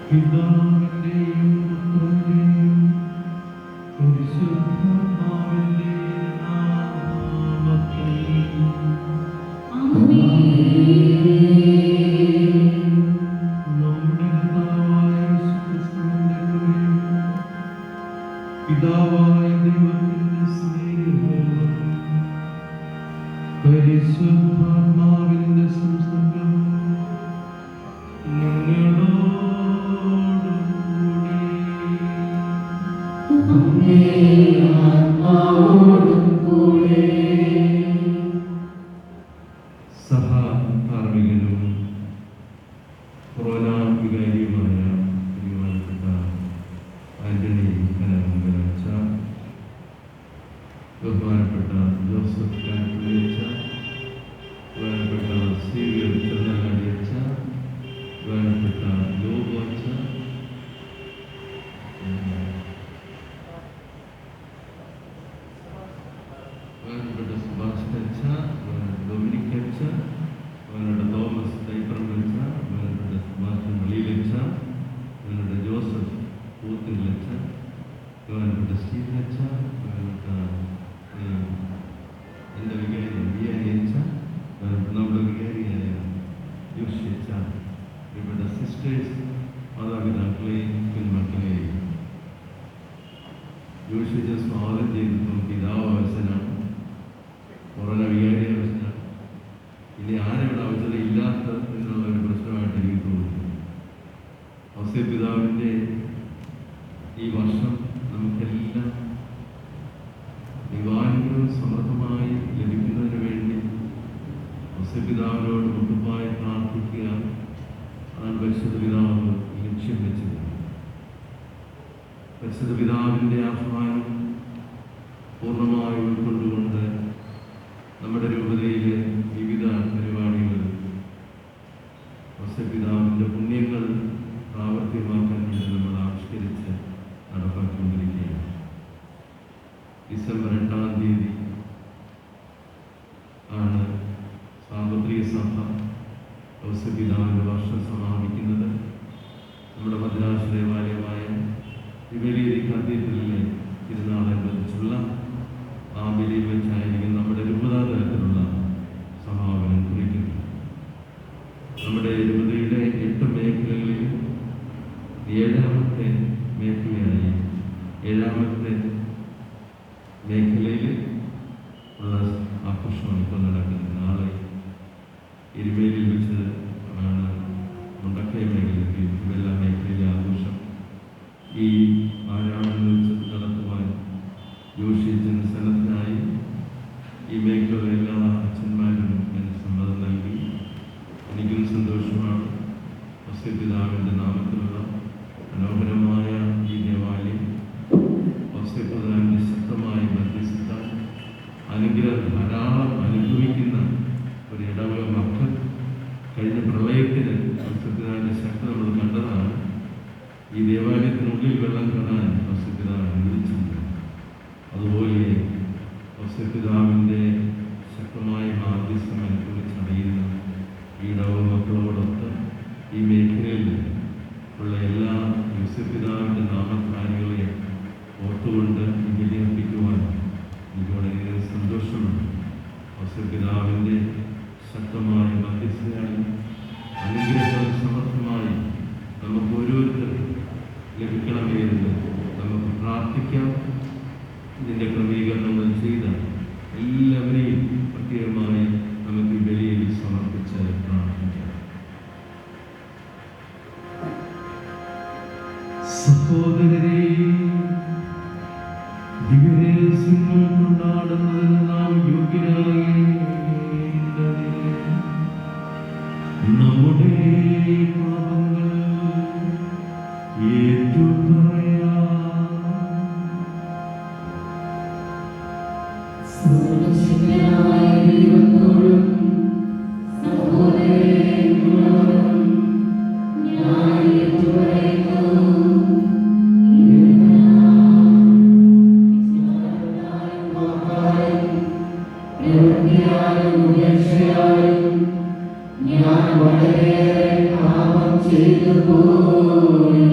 പിതാവിന്റെയും പുത്രന്റെയും പരിശുദ്ധാത്മാവിന്റെയും നാമത്തിൽ നമ്മുടെ കർത്താവായ യേശുക്രിസ്തുവിന്റെ കൃപയും പിതാവായ ദൈവത്തിന്റെ സ്നേഹവും പരിശുദ്ധാത്മാവിന്റെ സംസർഗവും സഹകാർമ്മികനും കൊറോണ വികാരിയുമായ ബഹുമാനപ്പെട്ട ആന്റണി കനകമംഗലച്ച, ബഹുമാനപ്പെട്ട ജോസഫ് കാറ്റുളിയച്ച, ബഹുമാനപ്പെട്ട സീവിയർ ചെന്നലാടിയച്ച, ബഹുമാനപ്പെട്ട ലോബോച്ച, ബഹുമാനപ്പെട്ട സുഭാഷ് ഡൊമിനിക്കച്ച, ബഹുമാനപ്പെട്ട തോമസ് തൈപ്പറമ്പച്ച, ബഹുമാനപ്പെട്ട സുഭാഷ് മളിയിലച്ച, ബഹുമാനപ്പെട്ട ജോസഫ് പൂത്തിലച്ച, ബഹുമാനപ്പെട്ട സ്റ്റീഫനച്ച, ബഹുമാനപ്പെട്ട എൻ്റെ വികാരിയച്ച, നമ്മുടെ വികാരിയായ യോഷിയച്ച, ഇവിടെ സിസ്റ്റേഴ്സ്, മാതാപിതാക്കളെയും പിൻമക്കളെയും യോഷിച്ച സ്വാഗതം ചെയ്തിട്ടും പിതാവ് അവസരമാണ്, കൊറോണ വികാരി അവസരമാണ്. ഇനി ആരെവിടെ അവസരം ഇല്ലാത്ത എന്നുള്ള ഒരു പ്രശ്നമായിട്ട് എനിക്ക് തോന്നുന്നു. ഔസേപ്പ് പിതാവിൻ്റെ ഈ വർഷം നമുക്കെല്ലാം ദൈവാനുഗ്രഹം സമൃദ്ധമായി ലഭിക്കുന്നതിന് വേണ്ടി ഔസേപ്പ് പിതാവിനോട് മുട്ടുമായി പ്രാർത്ഥിക്കുക ആണ് പരിശുദ്ധ പിതാവ് ലക്ഷ്യം വെച്ചത്. പരിശുദ്ധ പിതാവിൻ്റെ ആഹ്വാനം പൂർണ്ണമായി ഉൾക്കൊണ്ടുകൊണ്ട് നമ്മുടെ രൂപതയിലെ വിവിധ പരിപാടികൾ ഔസേപ്പ് പിതാവിൻ്റെ പുണ്യങ്ങൾ പ്രാവർത്തികമാക്കാൻ വേണ്ടി നമ്മൾ ആവിഷ്കരിച്ച് നടപ്പാക്കിക്കൊണ്ടിരിക്കുകയാണ്. ഡിസംബർ 8-ാം തീയതി ആണ് സാർവത്രിക സഭ ഔസേപ്പ് പിതാവിൻ്റെ വർഷം സമാപിക്കുന്നത്. നമ്മുടെ മദ്രാസ് ദേവാലയമായ വിമലേരി കത്തീഡ്രലിലെ തിരുനാളനുബന്ധിച്ചുള്ള ആ ബലിയിൽ വെച്ചായിരിക്കും നമ്മുടെ രൂപതാ തലത്തിലുള്ള സമാപനം കുറിക്കുന്നത്. നമ്മുടെ രൂപതയുടെ 8 മേഖലകളിൽ 7ാമത്തെ മേഖലയായി 7ാമത്തെ മേഖലയിൽ ഉള്ള ആഘോഷമാണ് ഇപ്പോൾ നടക്കുന്നത്. നാളെ എരുമേലിയിൽ വെച്ച് ആണ് മുണ്ടക്കയ മേഖലയിൽ എല്ലാ മേഖലയിലെ ആഘോഷം. ഈ ആരാധന നടത്തുവാൻ യോഷിച്ചൻ സന്നദ്ധനായി ഈ മേഖലയിലെ എല്ലാ അച്ഛന്മാരും എനിക്ക് സമ്മതം നൽകി. എനിക്കും സന്തോഷമാണ്. ഔസേപ്പ് പിതാവിൻ്റെ നാമത്തിലുള്ള മനോഹരമായ ഈ ദേവാലയം ഔസേപ്പ് പിതാവിൻ്റെ ശക്തമായ മധ്യസ്ഥ അനുഗ്രഹം ധാരാളം അനുഭവിക്കുന്ന ഒരു ഇടവക മക്കൾ കഴിഞ്ഞ പ്രളയത്തിന് ഔസേപ്പ് പിതാവിൻ്റെ ശക്തി നമ്മൾ കണ്ടതാണ്. ഈ ദേവാലയത്തിനുള്ളിൽ വെള്ളം കാണാൻ ഔസേപ്പ് പിതാവ് അനുവദിച്ചിട്ടുണ്ട്. അതുപോലെ ഔസേപ്പ് പിതാവിൻ്റെ ശക്തമായ മാധ്യസ്ഥം അനുഭവിച്ചറിയുന്ന ഈ ഇടവക മക്കളോടൊത്ത് ഈ മേഖലയിൽ ഉള്ള എല്ലാ ഔസേപ്പ് പിതാവിൻ്റെ നാമധാരികളെയും ഓർത്തുകൊണ്ട് ബലിയർപ്പിക്കുവാൻ എനിക്ക് വളരെയേറെ സന്തോഷമുണ്ട്. ഔസേപ്പ് പിതാവിൻ്റെ ശക്തമായ മധ്യസ്ഥയായി അനുഗ്രഹം സമർത്ഥമായി നമുക്ക് ഓരോരുത്തർക്കും ലഭിക്കണമേ എന്ന് നമുക്ക് പ്രാർത്ഥിക്കാം. ഇതിൻ്റെ ക്രമീകരണങ്ങൾ ചെയ്ത എല്ലാവരെയും പ്രത്യേകമായി നമുക്ക് ഈ ബലിയിൽ സമർപ്പിച്ച് പ്രാർത്ഥിക്കാം. സഹോദരരെ, ദിവ്യരഹസ്യങ്ങൾ കൊണ്ടാടുന്നതിന് നാം യോഗ്യരാകേണ്ടതിന് നമ്മുടെ പാപങ്ങൾ ഏറ്റുപറയാം. ഞാൻ വളരെ പാപം ചെയ്തു പോയി.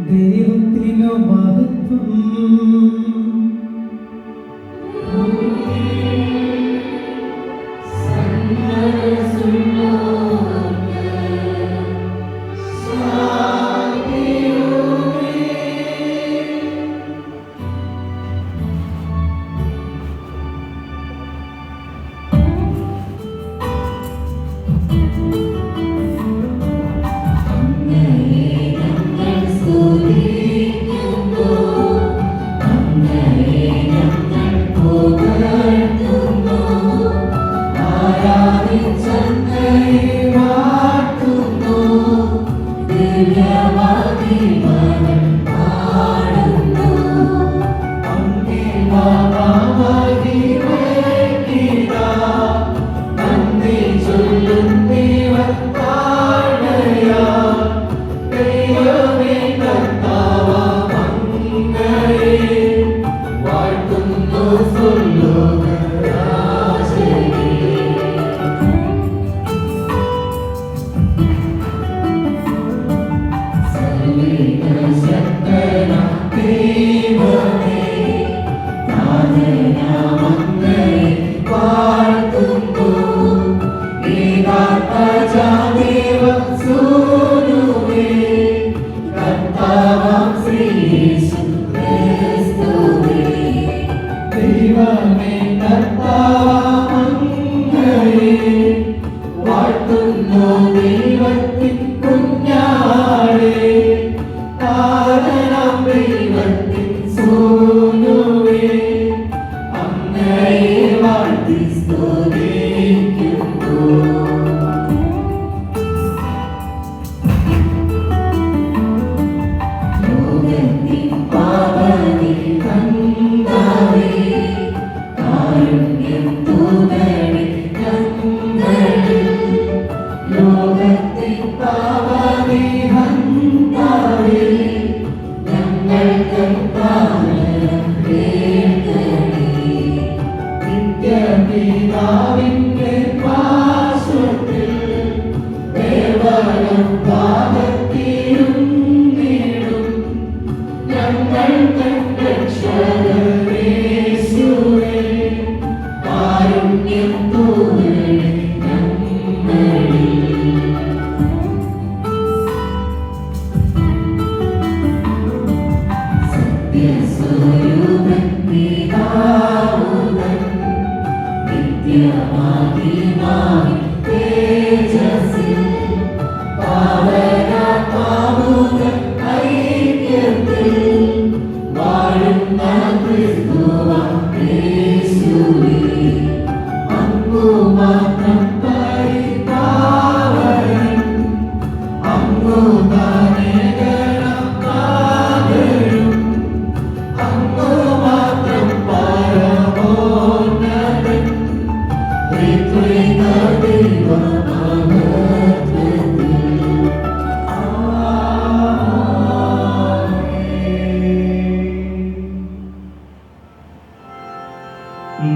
ദൈവത്തിനു മഹത്വം.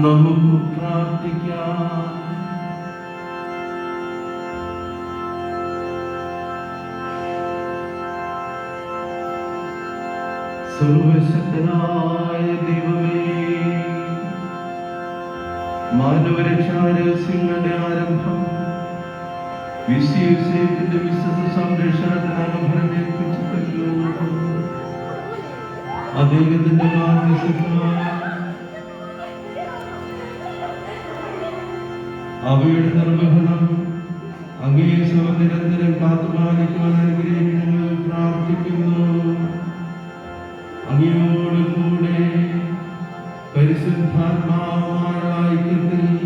നമുക്ക് പ്രാർത്ഥിക്കാം. സർവശക്തനായ ദൈവമേ, മാനവരക്ഷാരഹസ്യങ്ങളുടെ ആരംഭം വിശ്വസിന്റെ വിശ്വസ സംരക്ഷണത്തിനാണ് ഭരമേൽപ്പിച്ചിട്ടല്ലോ. അദ്ദേഹത്തിന്റെ മാധ്യസ്ഥമായി അവയുടെ നിർവഹണം അങ്ങേ നിരന്തരം കാത്തുപാലിക്കുവാൻ അനുഗ്രഹിക്കുന്നു പ്രാർത്ഥിക്കുന്നു. അങ്ങയോടുകൂടെ പരിശുദ്ധാത്മാവുമായുള്ള ഐക്യത്തിൽ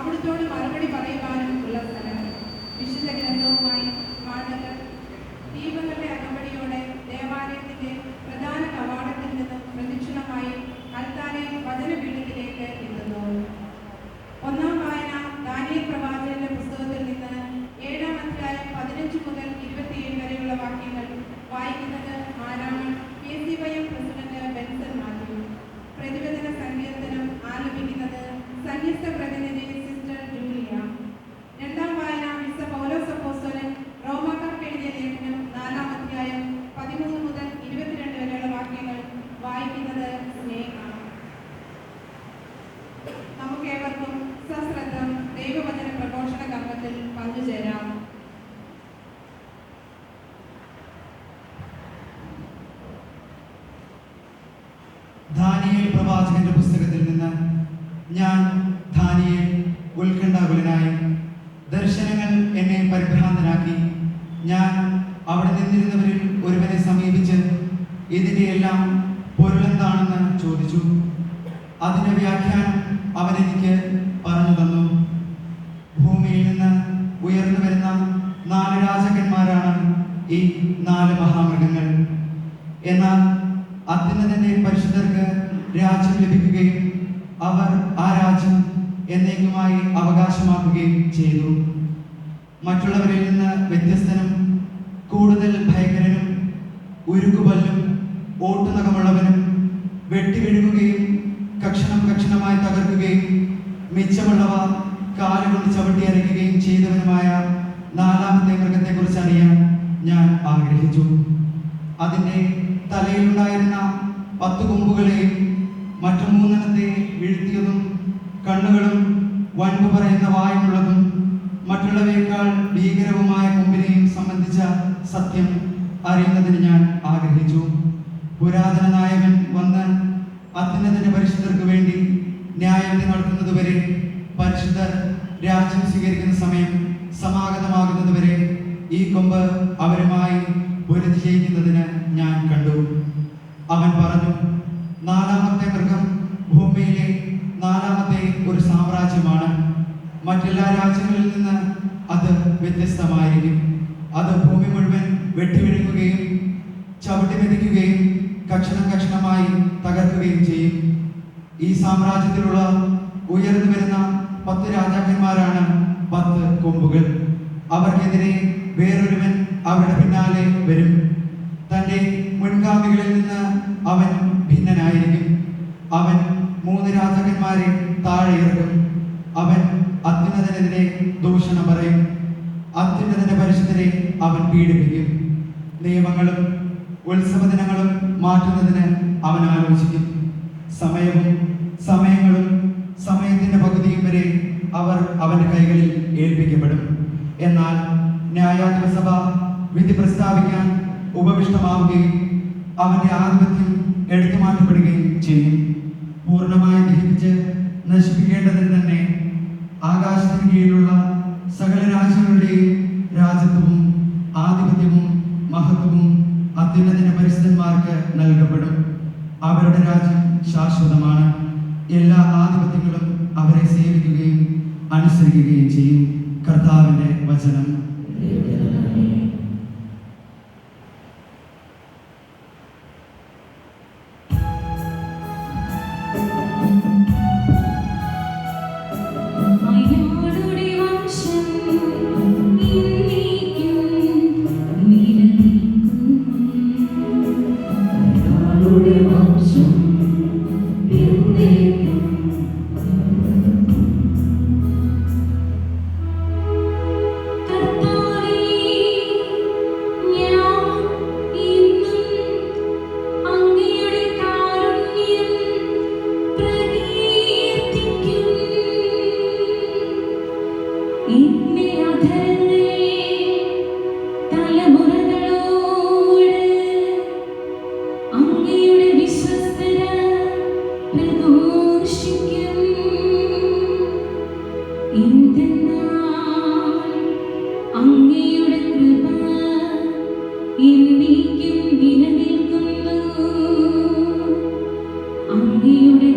അവിടുത്തോട് മറുപടി പറയുവാനും ഉള്ള സ്ഥലം. വിശുദ്ധ ഗ്രന്ഥവുമായി പാഠകർ ദീപങ്ങളുടെ അകമ്പടിയോടെ ദേവാലയത്തിന്റെ പ്രധാന കവാടത്തിൽ നിന്നും പ്രദക്ഷിണമായി അൽത്താരെ വചനപീഠത്തിലേക്ക് എത്തുന്നു. ഒന്നാം വായന ദാനിയേൽ പ്രവാചകന്റെ പുസ്തകത്തിൽ നിന്ന് 7-ാം അധ്യായം 15 മുതൽ 27 വരെയുള്ള വാക്യങ്ങൾ. വായിക്കുന്നത് ആരാണ്? KCYM president Benson Matthew. പ്രതിവേദന സങ്കീർത്തനം ആലപിക്കുന്നത് സന്യസ്ത പ്രതിനിധി സിസ്റ്റർ ജൂലിയ. രണ്ടാം വായന വിശുദ്ധ പൗലോസ് അപ്പോസ്തലൻ റോമാക്കാർക്ക് എഴുതിയ ലേഖനം 4-ാം അധ്യായം 13 മുതൽ 22 വരെയുള്ള വാക്യങ്ങൾ. വായിക്കുന്നത് സ്നേഹ. നമുക്കേവർക്കും സശ്രദ്ധം ദൈവവചന പ്രഘോഷണ കർമ്മത്തിൽ പങ്കുചേരാം. ദാനിയേൽ പ്രവാചകന്റെ പുസ്തകത്തിൽ നിന്ന്. ഞാൻ ദാനിയേൽ ഉത്കണ്ഠാകുലനായി. ദർശനങ്ങൾ എന്നെ പരിഭ്രാന്തനാക്കി. ഞാൻ അവിടെ നിന്നിരുന്നവരിൽ ഒരുവനെ സമീപിച്ച് ഇതിന്റെ എല്ലാം പൊരുളെന്താണെന്ന് ചോദിച്ചു. അതിന്റെ വ്യാഖ്യാനം അവൻ എനിക്ക് പറഞ്ഞു തന്നു. ഭൂമിയിൽ നിന്ന് ഉയർന്നു വരുന്ന 4 രാജാക്കന്മാരാണ് ഈ 4 മഹാമൃഗങ്ങൾ. എന്നാൽ അത്യുന്നതന്റെ പരിശുദ്ധർക്ക് രാജ്യം ലഭിക്കുകയും അവർ ആ രാജ്യം എന്നേക്കുമായി അവകാശമാക്കുകയും ചെയ്തു. മറ്റുള്ളവരിൽ നിന്ന് വ്യത്യസ്തനും കൂടുതൽ ഭയങ്കരനും ഉരുക്കുപല്ലും ഓട്ടുനഖമുള്ളവനും വെട്ടിവിഴുകുകയും കക്ഷണം കക്ഷണമായി തകർക്കുകയും മിച്ചമുള്ളവ കാലുകൊണ്ട് ചവിട്ടിയരയ്ക്കുകയും ചെയ്തവനുമായ 4ാമത്തെ മൃഗത്തെക്കുറിച്ച് അറിയാൻ ഞാൻ ആഗ്രഹിച്ചു. അതിൻ്റെ തലയിലുണ്ടായിരുന്ന 10 കൊമ്പുകളെയും മറ്റു 3 വീഴ്ത്തിയതും കണ്ണുകളും വൻപ് പറയുന്ന വായുമുള്ളതും മറ്റുള്ളവയേക്കാൾ ഭീകരവുമായ കൊമ്പിനെയും സംബന്ധിച്ച സത്യം അറിയുന്നതിന് ഞാൻ ആഗ്രഹിച്ചു. പുരാതന നായകൻ വന്ന് അത്യുന്നതന്റെ പരിശുദ്ധർക്ക് വേണ്ടി ന്യായവിധി നടത്തുന്നതുവരെ, പരിശുദ്ധർ രാജ്യം സ്വീകരിക്കുന്ന സമയം സമാഗതമാകുന്നതുവരെ ഈ കൊമ്പ് അവരുമായി പൊരുതി ചെയ്യിക്കുന്നതിന് ഞാൻ കണ്ടു. അവൻ പറഞ്ഞു, 4ാമത്തെ മൃഗം ഭൂമിയിലെ 4ാമത്തെ ഒരു സാമ്രാജ്യമാണ്. മറ്റെല്ലാ രാജ്യങ്ങളിൽ നിന്ന് അത് വ്യത്യസ്തമായിരിക്കും. അത് ഭൂമി മുഴുവൻ വെട്ടിവിഴുങ്ങുകയും ചവിട്ടി മെതിക്കുകയും കക്ഷണം കക്ഷണമായി തകർക്കുകയും ചെയ്യും. ഈ സാമ്രാജ്യത്തിലുള്ള ഉയർന്നു വരുന്ന 10 രാജാക്കന്മാരാണ് 10 കൊമ്പുകൾ. അവർക്കെതിരെ വേറൊരുവൻ അവരുടെ പിന്നാലെ വരും. തൻ്റെ മുൻഗാമികളിൽ നിന്ന് അവൻ ഭിന്നനായിരിക്കും. അവൻ 3 രാജാക്കന്മാരെ താഴെ ഇറക്കും. അവൻ അത്യുന്നതനെതിരെ ദൂഷണം പറയും. അത്യുന്നതന്റെ പരിശുദ്ധരെ അവൻ പീഡിപ്പിക്കും. നിയമങ്ങളും ഉത്സവ ദിനങ്ങളും മാറ്റുന്നതിന് അവൻ ആലോചിക്കും. സമയങ്ങളും സമയത്തിന്റെ പകുതിയും വരെ അവർ അവന്റെ കൈകളിൽ ഏൽപ്പിക്കപ്പെടും. എന്നാൽ ന്യായാധിപ സഭ വിധി പ്രസ്താവിക്കാൻ ഉപവിഷ്ടമാവുകയും അവന്റെ ആധിപത്യം എടുത്തു മാറ്റപ്പെടുകയും ചെയ്യും. പൂർണ്ണമായി ദഹിപ്പിച്ച് നശിപ്പിക്കേണ്ടതിന് തന്നെ ആകാശത്തിന് കീഴിലുള്ള സകല രാജ്യങ്ങളുടെയും രാജ്യത്വവും ആധിപത്യവും മഹത്വവും അത്യുന്നതന്റെ പരിശുദ്ധന്മാർക്ക് നൽകപ്പെടും. അവരുടെ രാജ്യം ശാശ്വതമാണ്. എല്ലാ ആധിപത്യങ്ങളും അവരെ സേവിക്കുകയും അനുസരിക്കുകയും ചെയ്യും. കർത്താവിന്റെ വചനം. അങ്ങയുടെ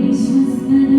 വിശ്വസ്തത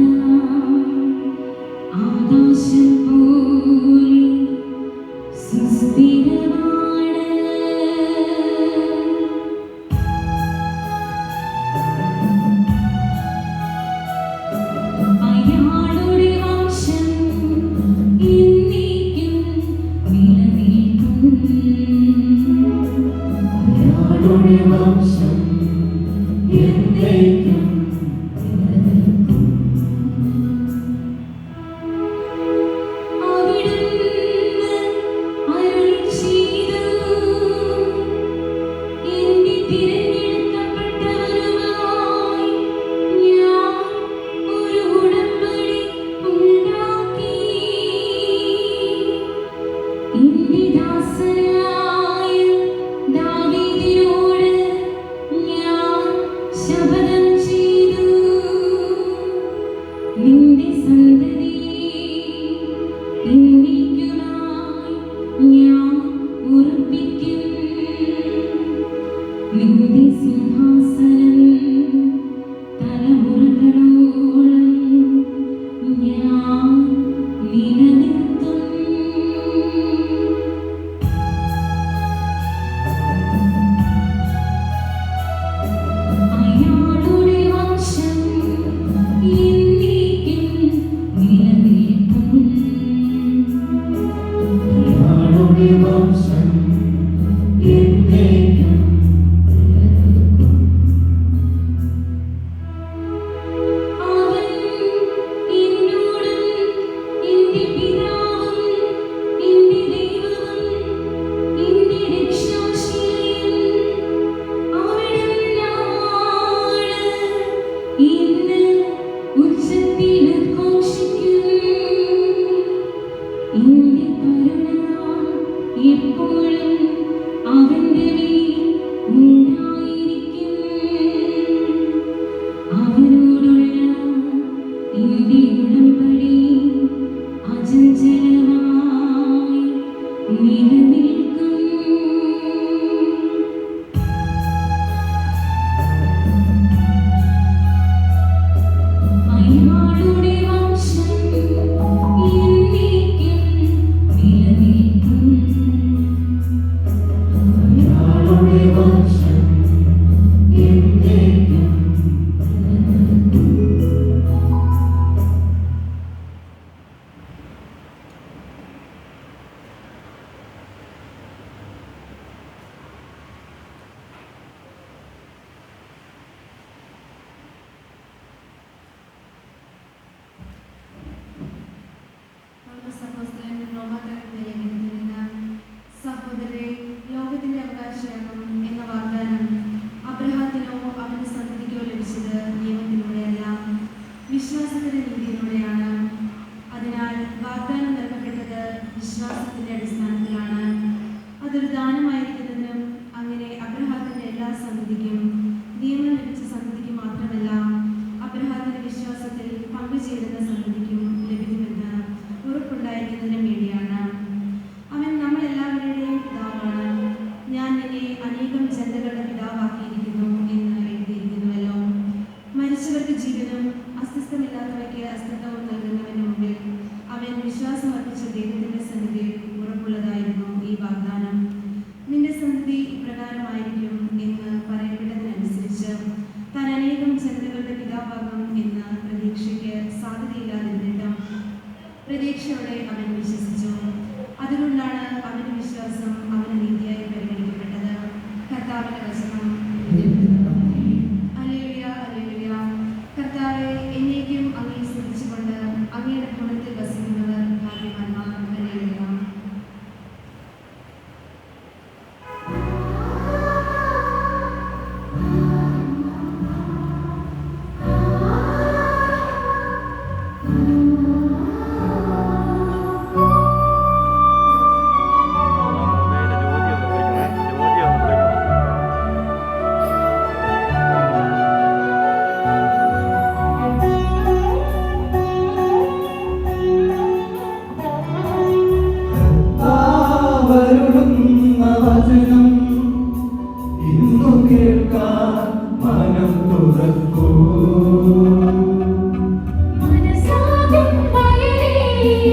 മനസാകും വയലിൽ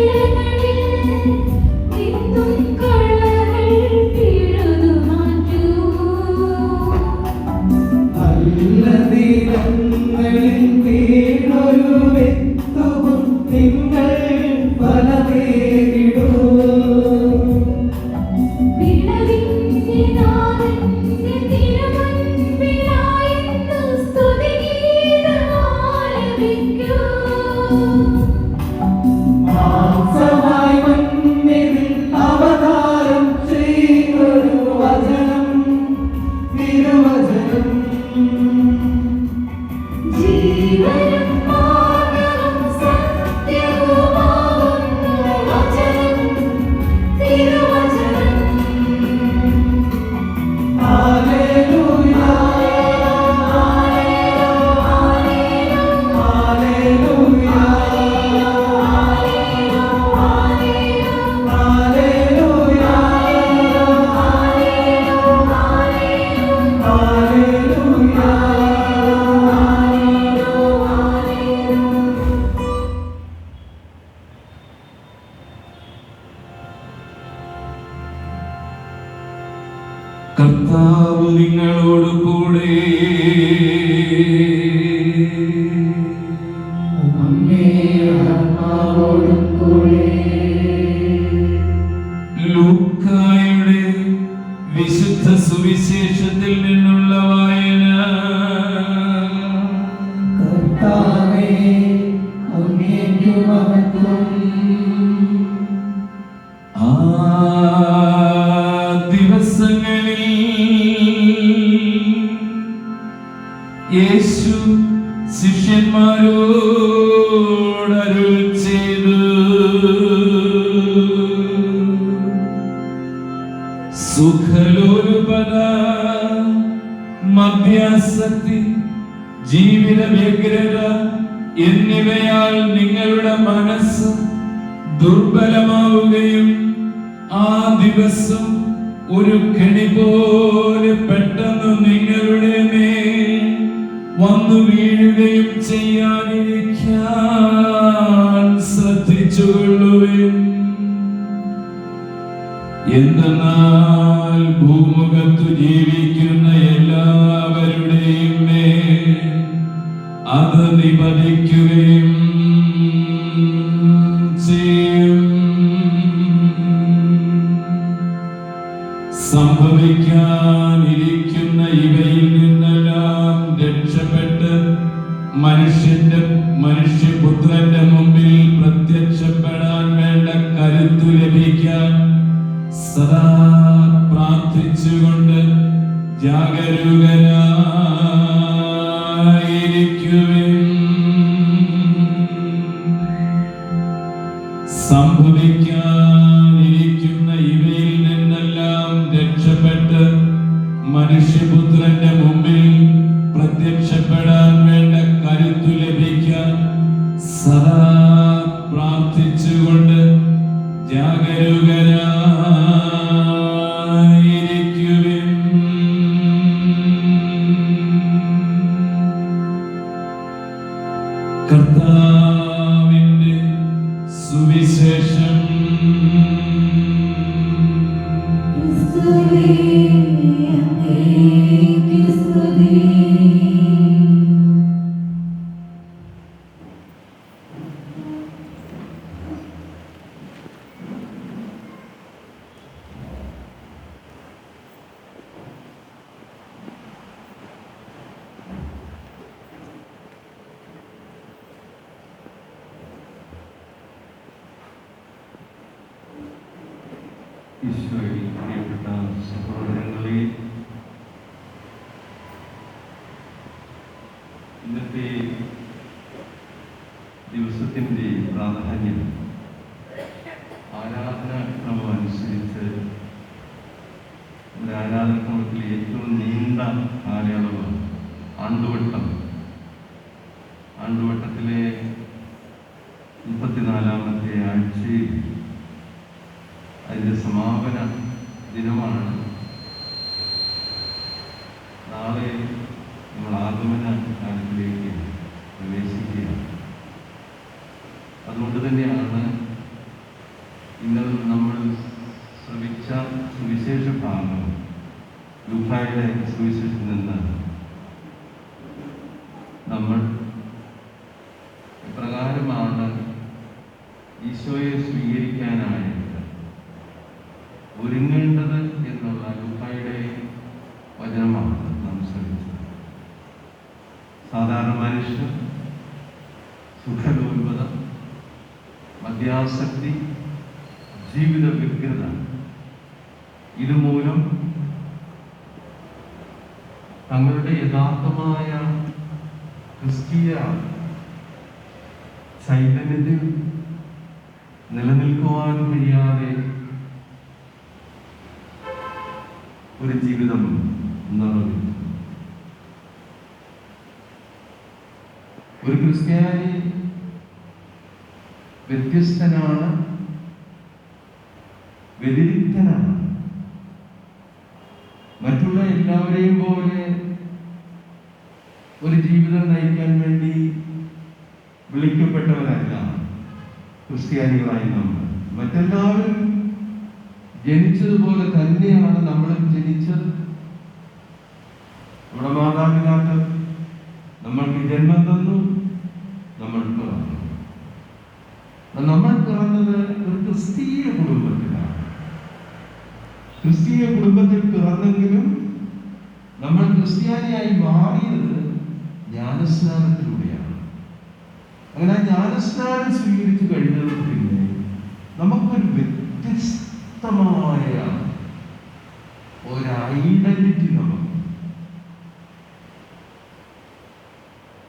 കർത്താവ് നിങ്ങളോട് കൂടെ. ലൂക്കായുടെ വിശുദ്ധ സുവിശേഷത്തിൽ നിന്നുള്ള വായന. കർത്താവേ, അങ്ങേക്കു മഹത്വം. ആ ദിവസങ്ങളിൽ യേശു ശിഷ്യന്മാരോട് അരുൾ ചെയ്തു, സുഖലോലുപത, മദ്യാസക്തി, ജീവിത വ്യഗ്രത എന്നിവയാൽ നിങ്ങളുടെ മനസ്സ് ദുർബലമാവുകയും ആ ദിവസം ഒരു കെണി പോലെ പെട്ടെന്ന് നിങ്ങളുടെ മേൽ വന്നു വീഴുകയും ചെയ്യാതിരിക്കാൻ ശ്രദ്ധിച്ചുകൊള്ളുവിൻ. എന്തെന്നാൽ ഭൂമുഖത്തു ജീവിക്കുന്ന എല്ലാവരുടെയും മേൽ അത് നിപതിക്കുകയും ചെയ്യും. സംഭവിക്കാനിരിക്കുന്ന ഇവയിൽ നിന്നെല്ലാം രക്ഷപ്പെട്ട് മനുഷ്യപുത്രന്റെ മുമ്പിൽ പ്രത്യക്ഷപ്പെടാൻ വേണ്ട കരുത്തു ലഭിക്കാൻ സദാ പ്രാർത്ഥിച്ചുകൊണ്ട് ജാഗരൂകരായിരിക്കുവിൻ. സംഭവിക്കാനിരിക്കുന്ന ഇവയിൽ നിന്നെല്ലാം രക്ഷപ്പെട്ട് മനുഷ്യപുത്രന്റെ മുമ്പിൽ പ്രത്യക്ഷപ്പെടാൻ വേണ്ട കരുത്തു ലഭിക്കാൻ സദാ പ്രാർത്ഥിച്ചുകൊണ്ട് ജാഗരൂകരായിരിക്കുവിൻ. കർത്താവിന്റെ സുവിശേഷം. ഈശോയിൽ പ്രിയപ്പെട്ട സഹോദരങ്ങളെ, ഇന്നത്തെ ദിവസത്തിൻ്റെ പ്രാധാന്യം ആരാധനാ ക്രമം അനുസരിച്ച് നമ്മുടെ ആരാധനാക്രമത്തിൽ ഏറ്റവും നീണ്ട കാലയളവ് ആണ്ടുവട്ടത്തിലെ 34ാമത്തെ ആഴ്ചയിൽ അതിൻ്റെ സമാപന ദിനമാണ്. നാളെ നമ്മൾ ആഗമന കാലത്തിലേക്ക് പ്രവേശിക്കുകയാണ്. അതുകൊണ്ട് തന്നെയാണ് ഇന്നലെ നമ്മൾ ശ്രവിച്ച സുവിശേഷ ഭാഗം ലൂക്കായുടെ സുവിശേഷത്തിൽ നിന്ന് നമ്മൾ എപ്രകാരമാണ് ഈശോയെ സ്വീകരിക്കാനായിട്ട് ഒരുങ്ങേണ്ടത് എന്നുള്ള ലൂക്കായുടെ വചനമാണ് നാം ശ്രമിച്ചത്. സാധാരണ മനുഷ്യർ സുഖലോലുപത, മദ്യാസക്തി, ജീവിത വ്യഗ്രത ഇതുമൂലം തങ്ങളുടെ യഥാർത്ഥമായ ക്രിസ്തീയ ചൈതന്യത്തിൽ നിലനിൽക്കുവാൻ കഴിയാതെ ഒരു ജീവിതം നിറഞ്ഞു. ഒരു ക്രിസ്ത്യാനി വ്യത്യസ്തനാണ്, വ്യതിരിക്തനാണ്. മറ്റുള്ള എല്ലാവരെയും പോലെ ഒരു ജീവിതം നയിക്കാൻ വേണ്ടി വിളിക്കപ്പെട്ടവരല്ല ക്രിസ്ത്യാനികളായി നമ്മൾ. മറ്റെല്ലാവരും ജനിച്ചതുപോലെ തന്നെയാണ് നമ്മളും ജനിച്ചത്. നമ്മുടെ മാതാപിതാക്കൾ നമ്മൾക്ക് ജന്മം തന്നു, നമ്മൾ പിറന്നു. നമ്മൾ പിറന്നത് ഒരു ക്രിസ്തീയ കുടുംബത്തിലാണ്. ക്രിസ്തീയ കുടുംബത്തിൽ പിറന്നെങ്കിലും നമ്മൾ ക്രിസ്ത്യാനിയായി മാറിയത് ജ്ഞാനസ്നാനത്തിലൂടെയാണ്. അങ്ങനെ ജ്ഞാനസ്നാനം സ്വീകരിച്ചു കഴിഞ്ഞത് പിന്നെ നമുക്കൊരു വ്യത്യസ്തമായ ഒരു ഐഡന്റിറ്റി നമുക്ക്.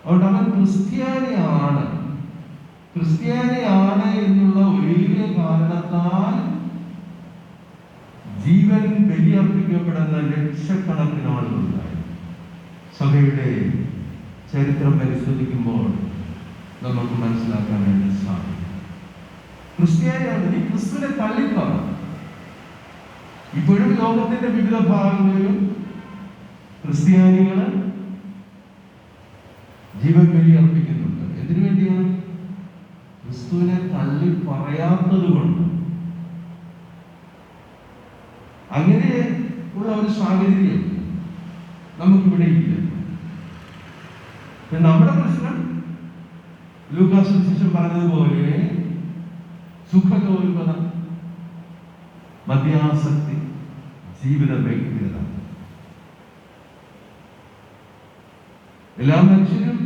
അതുകൊണ്ട് അവൻ ക്രിസ്ത്യാനിയാണ് എന്നുള്ള ഒരേ കാരണത്താൽ ജീവൻ ബലിയർപ്പിക്കപ്പെടുന്ന ലക്ഷക്കണക്കിന് ആളുകളുണ്ടായി. സഭയുടെ ചരിത്രം പരിശോധിക്കുമ്പോൾ നമുക്ക് മനസ്സിലാക്കാൻ വേണ്ടി സാധിക്കും. ക്രിസ്ത്യാനിയാണ്, നീ ക്രിസ്തുവിനെ തള്ളിപ്പറ. ഇപ്പോഴും ലോകത്തിന്റെ വിവിധ ഭാഗങ്ങളിലും ക്രിസ്ത്യാനികള് ജീവൻ ബലി അർപ്പിക്കുന്നുണ്ട്. എന്തിനു വേണ്ടിയാണ്? ക്രിസ്തുവിനെ തള്ളി പറയാത്തത് കൊണ്ട്. അങ്ങനെ ഉള്ള ഒരു സാഹചര്യം നമുക്കിവിടെ ഇല്ല. നമ്മുടെ പ്രശ്നം ലൂക്കാസ് സുവിശേഷം പറഞ്ഞതുപോലെ സുഖലോലുപത, മദ്യാസക്തി, ജീവിത വ്യക്തിഗത. എല്ലാ മനുഷ്യരും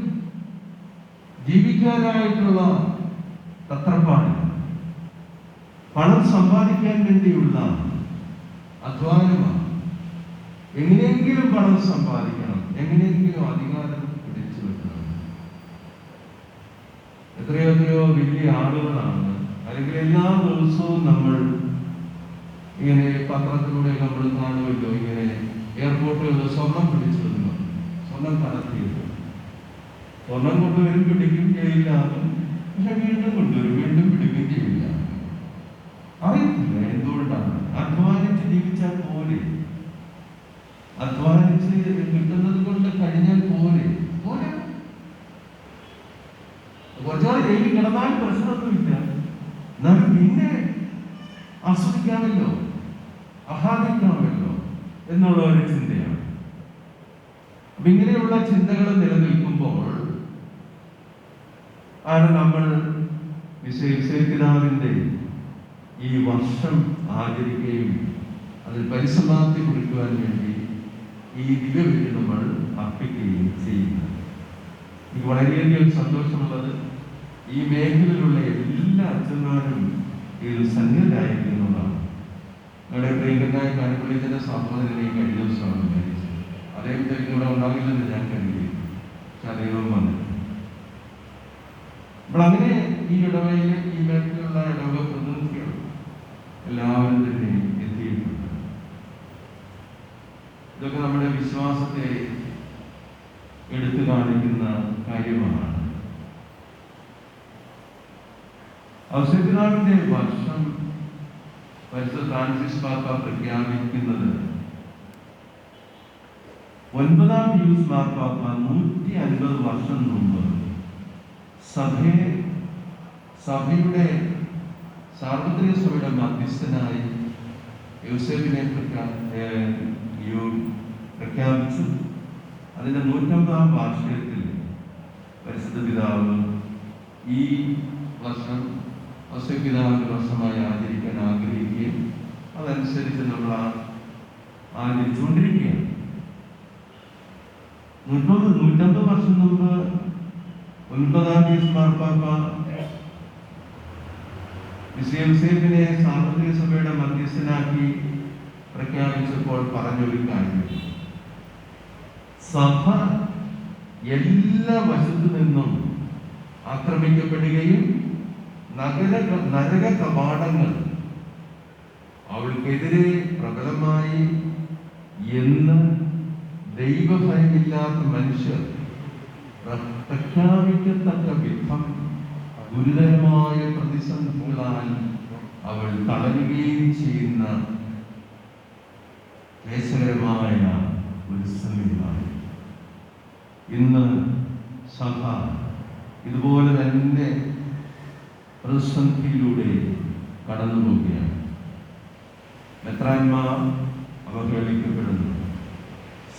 ജീവിക്കാനായിട്ടുള്ള തത്രപ്പാട്, പണം സമ്പാദിക്കാൻ വേണ്ടിയുള്ള അധ്വാനമാണ്. എങ്ങനെയെങ്കിലും പണം സമ്പാദിക്കണം, എങ്ങനെയെങ്കിലും അധികാരം പിടിച്ചു വെക്കണം. എത്രയോ വലിയ ആളുകളാണ്. അല്ലെങ്കിൽ എല്ലാ ദിവസവും നമ്മൾ ഇങ്ങനെ പത്രത്തിലൂടെ നമ്മൾ കാണുമല്ലോ, ഇങ്ങനെ എയർപോർട്ടുകളിൽ സ്വർണം പിടിച്ചു വരുന്നു, സ്വർണം കടത്തിയത്. സ്വർണം കൊണ്ടുവരും, പിടിക്കും, ജയിലിലാകും. പക്ഷെ വീണ്ടും കൊണ്ടുവരും, വീണ്ടും പിടിക്കും, ജയിലിലാകും. അറിയത്തില്ല എന്തുകൊണ്ടാണ്. അധ്വാനിച്ച് ജീവിച്ചാൽ പോലെ, അധ്വാനിച്ച് കിട്ടുന്നത് കൊണ്ട് കഴിഞ്ഞാൽ പോലെ കുറച്ചാൾ ജയിലിൽ കിടന്നാൽ പ്രശ്നമൊന്നുമില്ല. എന്നാലും പിന്നെ ആസ്വദിക്കാമല്ലോ, ആഹ്ലാദിക്കാമല്ലോ എന്നുള്ള ഒരു ചിന്തയാണ്. അപ്പൊ ഇങ്ങനെയുള്ള ചിന്തകൾ നിലനിൽക്കുമ്പോൾ ആണ് നമ്മൾ പിതാവിന്റെ ഈ വർഷം ആചരിക്കുകയും അതിൽ പരിസമാപ്തി കുറിക്കുവാൻ വേണ്ടി ഈ ദിവ്യബലി നമ്മൾ അർപ്പിക്കുകയും ചെയ്യുന്നത്. എനിക്ക് വളരെയധികം സന്തോഷമുള്ളത് ഈ മേഖലയിലുള്ള എല്ലാ അച്ഛന്മാരും ഇത് സന്നിധരായിരിക്കുന്നതാണ്. ഞങ്ങളുടെ പ്രിയങ്കരനായ കാനപ്പള്ളിയുടെ സഹോദരനെ കഴിഞ്ഞ ദിവസമാണ് മരിച്ചത്. അദ്ദേഹത്തെ ഇവിടെ ഉണ്ടാകില്ലെന്ന് ഞാൻ കരുതി, പക്ഷെ അദ്ദേഹം വന്നു. അപ്പോൾ അങ്ങനെ ഈ ഇടവയിലെ ഈ മേഖലയിലുള്ള ഇടവക പ്രതിനിധികൾ എല്ലാവരും തന്നെ എത്തിയിട്ടുണ്ട്. ഇതൊക്കെ നമ്മുടെ വിശ്വാസത്തെ എടുത്തു കാണിക്കുന്ന കാര്യമാണ്. ഔസേപ്പിതാവിന്റെ വർഷം പരിശുദ്ധ ഫ്രാൻസിസ് പാപ്പ പ്രഖ്യാപിക്കുന്നത് 9ാം പീയൂസ് മാർപ്പാപ്പ 150 വർഷം മുമ്പ് സഭയുടെ സാർവത്രിക സഭയുടെ മധ്യസ്ഥനായി യൂസേഫിനെ പ്രഖ്യാപിച്ചു. അതിന്റെ 150ാം വാർഷികത്തിൽ പരിശുദ്ധ പിതാവ് ഈ വർഷം ഔസേപ്പിതാവിന്റെ വർഷമായി ആചരിക്കാൻ ആഗ്രഹിക്കുകയും അതനുസരിച്ച് നമ്മൾ ആചരിച്ചുകൊണ്ടിരിക്കുകയാണ്. 150 വർഷം മുമ്പ് 9ാം പീയൂസ് മാർപ്പാപ്പ യൂസേഫിനെ സാർവത്രിക സഭയുടെ മധ്യസ്ഥനാക്കി പ്രഖ്യാപിച്ചപ്പോൾ പറഞ്ഞൊരു കാര്യം, സഭ എല്ലാ വശത്തു നിന്നും ആക്രമിക്കപ്പെടുകയും നരക കവാടങ്ങൾ അവൾക്കെതിരെ പ്രബലമായി എന്ന് ദൈവഭയമില്ലാത്ത മനുഷ്യർ പ്രഖ്യാപിക്കത്തക്ക വിധം ഗുരുതരമായ പ്രതിസന്ധികളാൽ അവൾ തളരുകയും ചെയ്യുന്ന ക്ലേശകരമായ ഒരു സമയമാണ്. ഇന്ന് സഭ ഇതുപോലെ തന്നെ പ്രതിസന്ധിയിലൂടെ കടന്നു പോവുകയാണ്. മെത്രാന്മാർ അവഹേളിക്കപ്പെടുന്നു,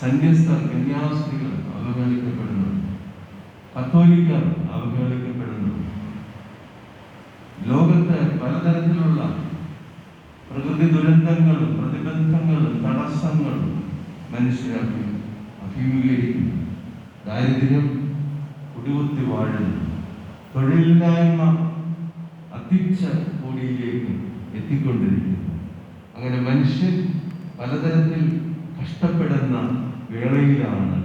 സന്യസ്തർ കന്യാസ്ത്രീകൾ അവഹേളിക്കപ്പെടുന്നു, കത്തോലിക്കർ അവഹേളിക്കപ്പെടുന്നു. ലോകത്ത് പലതരത്തിലുള്ള പ്രകൃതി ദുരന്തങ്ങളും പ്രതിബന്ധങ്ങളും തടസ്സങ്ങളും മനുഷ്യരെ അഭിമുഖീകരിക്കുന്നു. ദാരിദ്ര്യം കുടികുത്തി വാഴുന്നു, തൊഴിലില്ലായ്മ അതിച്ച കോടിയിലേക്ക് എത്തിക്കൊണ്ടിരിക്കുന്നു. അങ്ങനെ മനുഷ്യൻ പലതരത്തിൽ കഷ്ടപ്പെടുന്ന വേളയിലാണ്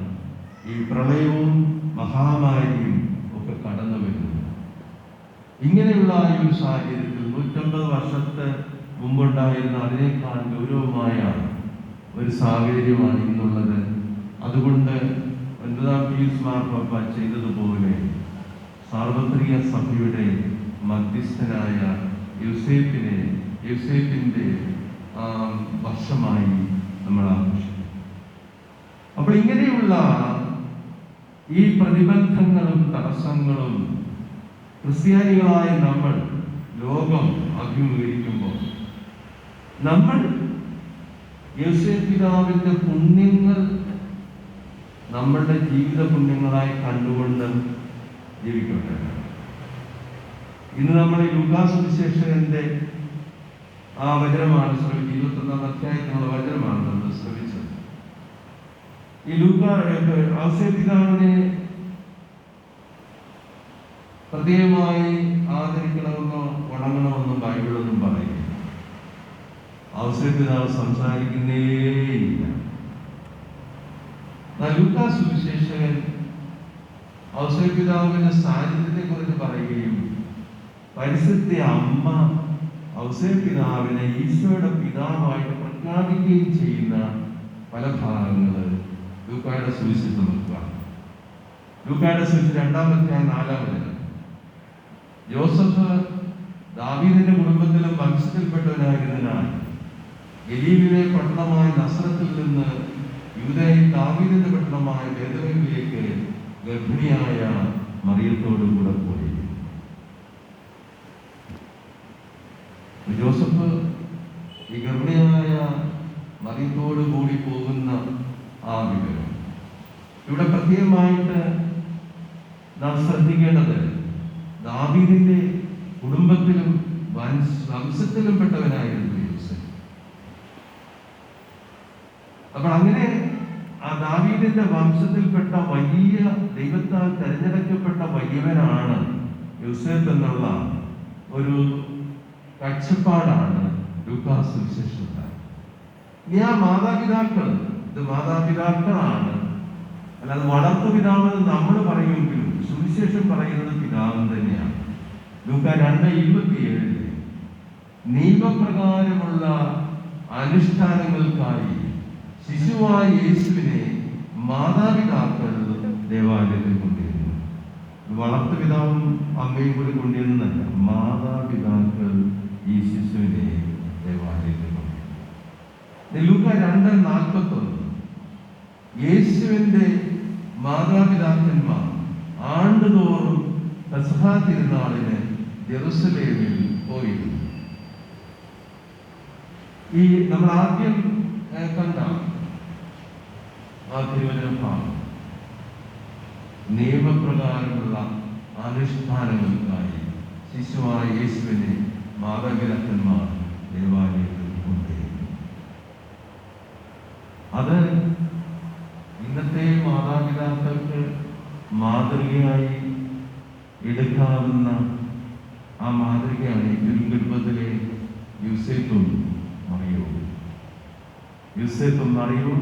ഈ പ്രളയവും മഹാമാരിയും ഒക്കെ കടന്നു വരുന്നത്. ഇങ്ങനെയുള്ള ഈ ഒരു സാഹചര്യത്തിൽ 150 വർഷത്തെ മുമ്പുണ്ടായിരുന്ന അതിനേക്കാൾ ഗൗരവമായ ഒരു സാഹചര്യമാണ് ഇന്നുള്ളത്. അതുകൊണ്ട് 9-ാം പീയൂസ് മാർപ്പാപ്പ ചെയ്തതുപോലെ സാർവത്രിക സഭയുടെ മധ്യസ്ഥനായ യൂസേപ്പിന്റെ വർഷമായി നമ്മൾ ആഘോഷിക്കും. അപ്പോൾ ഇങ്ങനെയുള്ള ഈ പ്രതിബന്ധങ്ങളും തടസ്സങ്ങളും ക്രിസ്ത്യാനികളായ നമ്മൾ ലോകം അഭിമുഖീകരിക്കുമ്പോൾ നമ്മൾ യോസേപ്പ് പിതാവിന്റെ പുണ്യങ്ങൾ നമ്മളുടെ ജീവിത പുണ്യങ്ങളായി കണ്ടുകൊണ്ട് ജീവിക്കട്ടെ. ഇന്ന് നമ്മൾ ലൂക്കാ സുവിശേഷകന്റെ ആ വചനമാണ് ശ്രമിച്ചത്. 21-ാം അധ്യായത്തിനുള്ള വചനമാണ് നമ്മൾ ശ്രമിച്ചത്. ഈ യോസേപ്പ് പിതാവിനെ പ്രത്യേകമായി ആദരിക്കണമെന്നോ വണങ്ങണമെന്നോ ബൈബിളൊന്നും പറയില്ല. യോസേപ്പ് പിതാവ് സംസാരിക്കുന്നേയില്ല. ലൂക്കാ സുവിശേഷകൻ യോസേപ്പ് പിതാവിന്റെ സാന്നിധ്യത്തെ കുറിച്ച് പറയുകയും പരിശുദ്ധ അമ്മ യോസേപ്പ് പിതാവിനെ ഈശോയുടെ പിതാവായിട്ട് പ്രഖ്യാപിക്കുകയും ചെയ്യുന്ന പല ഭാഗങ്ങൾ ലൂക്കായുടെ സുവിശേഷം നോക്കുക. ലൂക്കായുടെ സുവിശേഷം 2-ാം അധ്യായം 4-ാം വചനം. യോസഫ് ദാവീദിന്റെ കുടുംബത്തിലും വംശത്തിൽപ്പെട്ടവനായിരുന്നതിനാൽ ഗലീലിലെ പട്ടണമായ നസറത്തിൽ നിന്ന് യൂദയിൽ ദാവീദിന്റെ പട്ടണമായ ബേത്ലഹേമിലേക്ക് ഗർഭിണിയായ മറിയത്തോടു കൂടെ പോയി. ജോസഫ് ഈ ഗർഭിണിയായ മറിയത്തോടു കൂടി പോകുന്ന ആ വിവരം ഇവിടെ പ്രത്യേകമായിട്ട് നാം ശ്രദ്ധിക്കേണ്ടത് ദാവീദിന്റെ കുടുംബത്തിലും വംശത്തിലും പെട്ടവനായിരുന്നു യോസേഫ്. അപ്പോൾ അങ്ങനെ ആ ദാവീദിന്റെ വംശത്തിൽപ്പെട്ട വലിയ ദൈവത്താൽ തെരഞ്ഞെടുക്കപ്പെട്ട വലിയവനാണ് യോസേഫ് എന്നുള്ള ഒരു കാഴ്ചപ്പാടാണ് ലൂക്കാ സുവിശേഷത്തിൽ. ഇനി ആ മാതാപിതാക്കൾ, ഇത് മാതാപിതാക്കളാണ്, അല്ലാതെ വളർത്തു പിതാവെന്ന് നമ്മൾ പറയുമെങ്കിലും സുവിശേഷം പറയുന്നത് പിതാവ് തന്നെയാണ്. ലൂക്കാ 2:27 നിയമപ്രകാരമുള്ള അനുഷ്ഠാനങ്ങൾക്കായി ശിശുവായ യേശുവിനെ മാതാപിതാക്കൾ ദേവാലയത്തിൽ കൊണ്ടുവരുന്നു. വളർത്തു പിതാവും അമ്മയും കൂടി കൊണ്ടുവരുന്നല്ല, മാതാപിതാക്കൾ ഈ ശിശുവിനെ ദേവാലയത്തിൽ കൊണ്ടുവരുന്നു. ലൂക്കാ 2:41 യേശുവിന്റെ മാതാപിതാക്കന്മാർ ആണ്ടുതോറും പെസഹ തിരുനാളിന് ജെറുസലേമിൽ പോയിരുന്നു. ഈ നമ്മൾ ആദ്യം കണ്ട ആ തിരുവചന ഭാഗം നിയമപ്രകാരമുള്ള അനുഷ്ഠാനങ്ങൾക്കായി ശിശുവായ യേശുവിനെ മാതാപിതാക്കന്മാർ ദേവാലയത്തിൽ കൊണ്ടുവരുന്നു. അത് ഇന്നത്തെ മാതാപിതാക്കൾക്ക് മാതൃകയായി എടുക്കാവുന്ന ആ മാതൃകയാണ് ഈ തിരുക്കുടുംബത്തിലെ യൂസേപ്പും മറിയവും. യൂസേപ്പും മറിയവും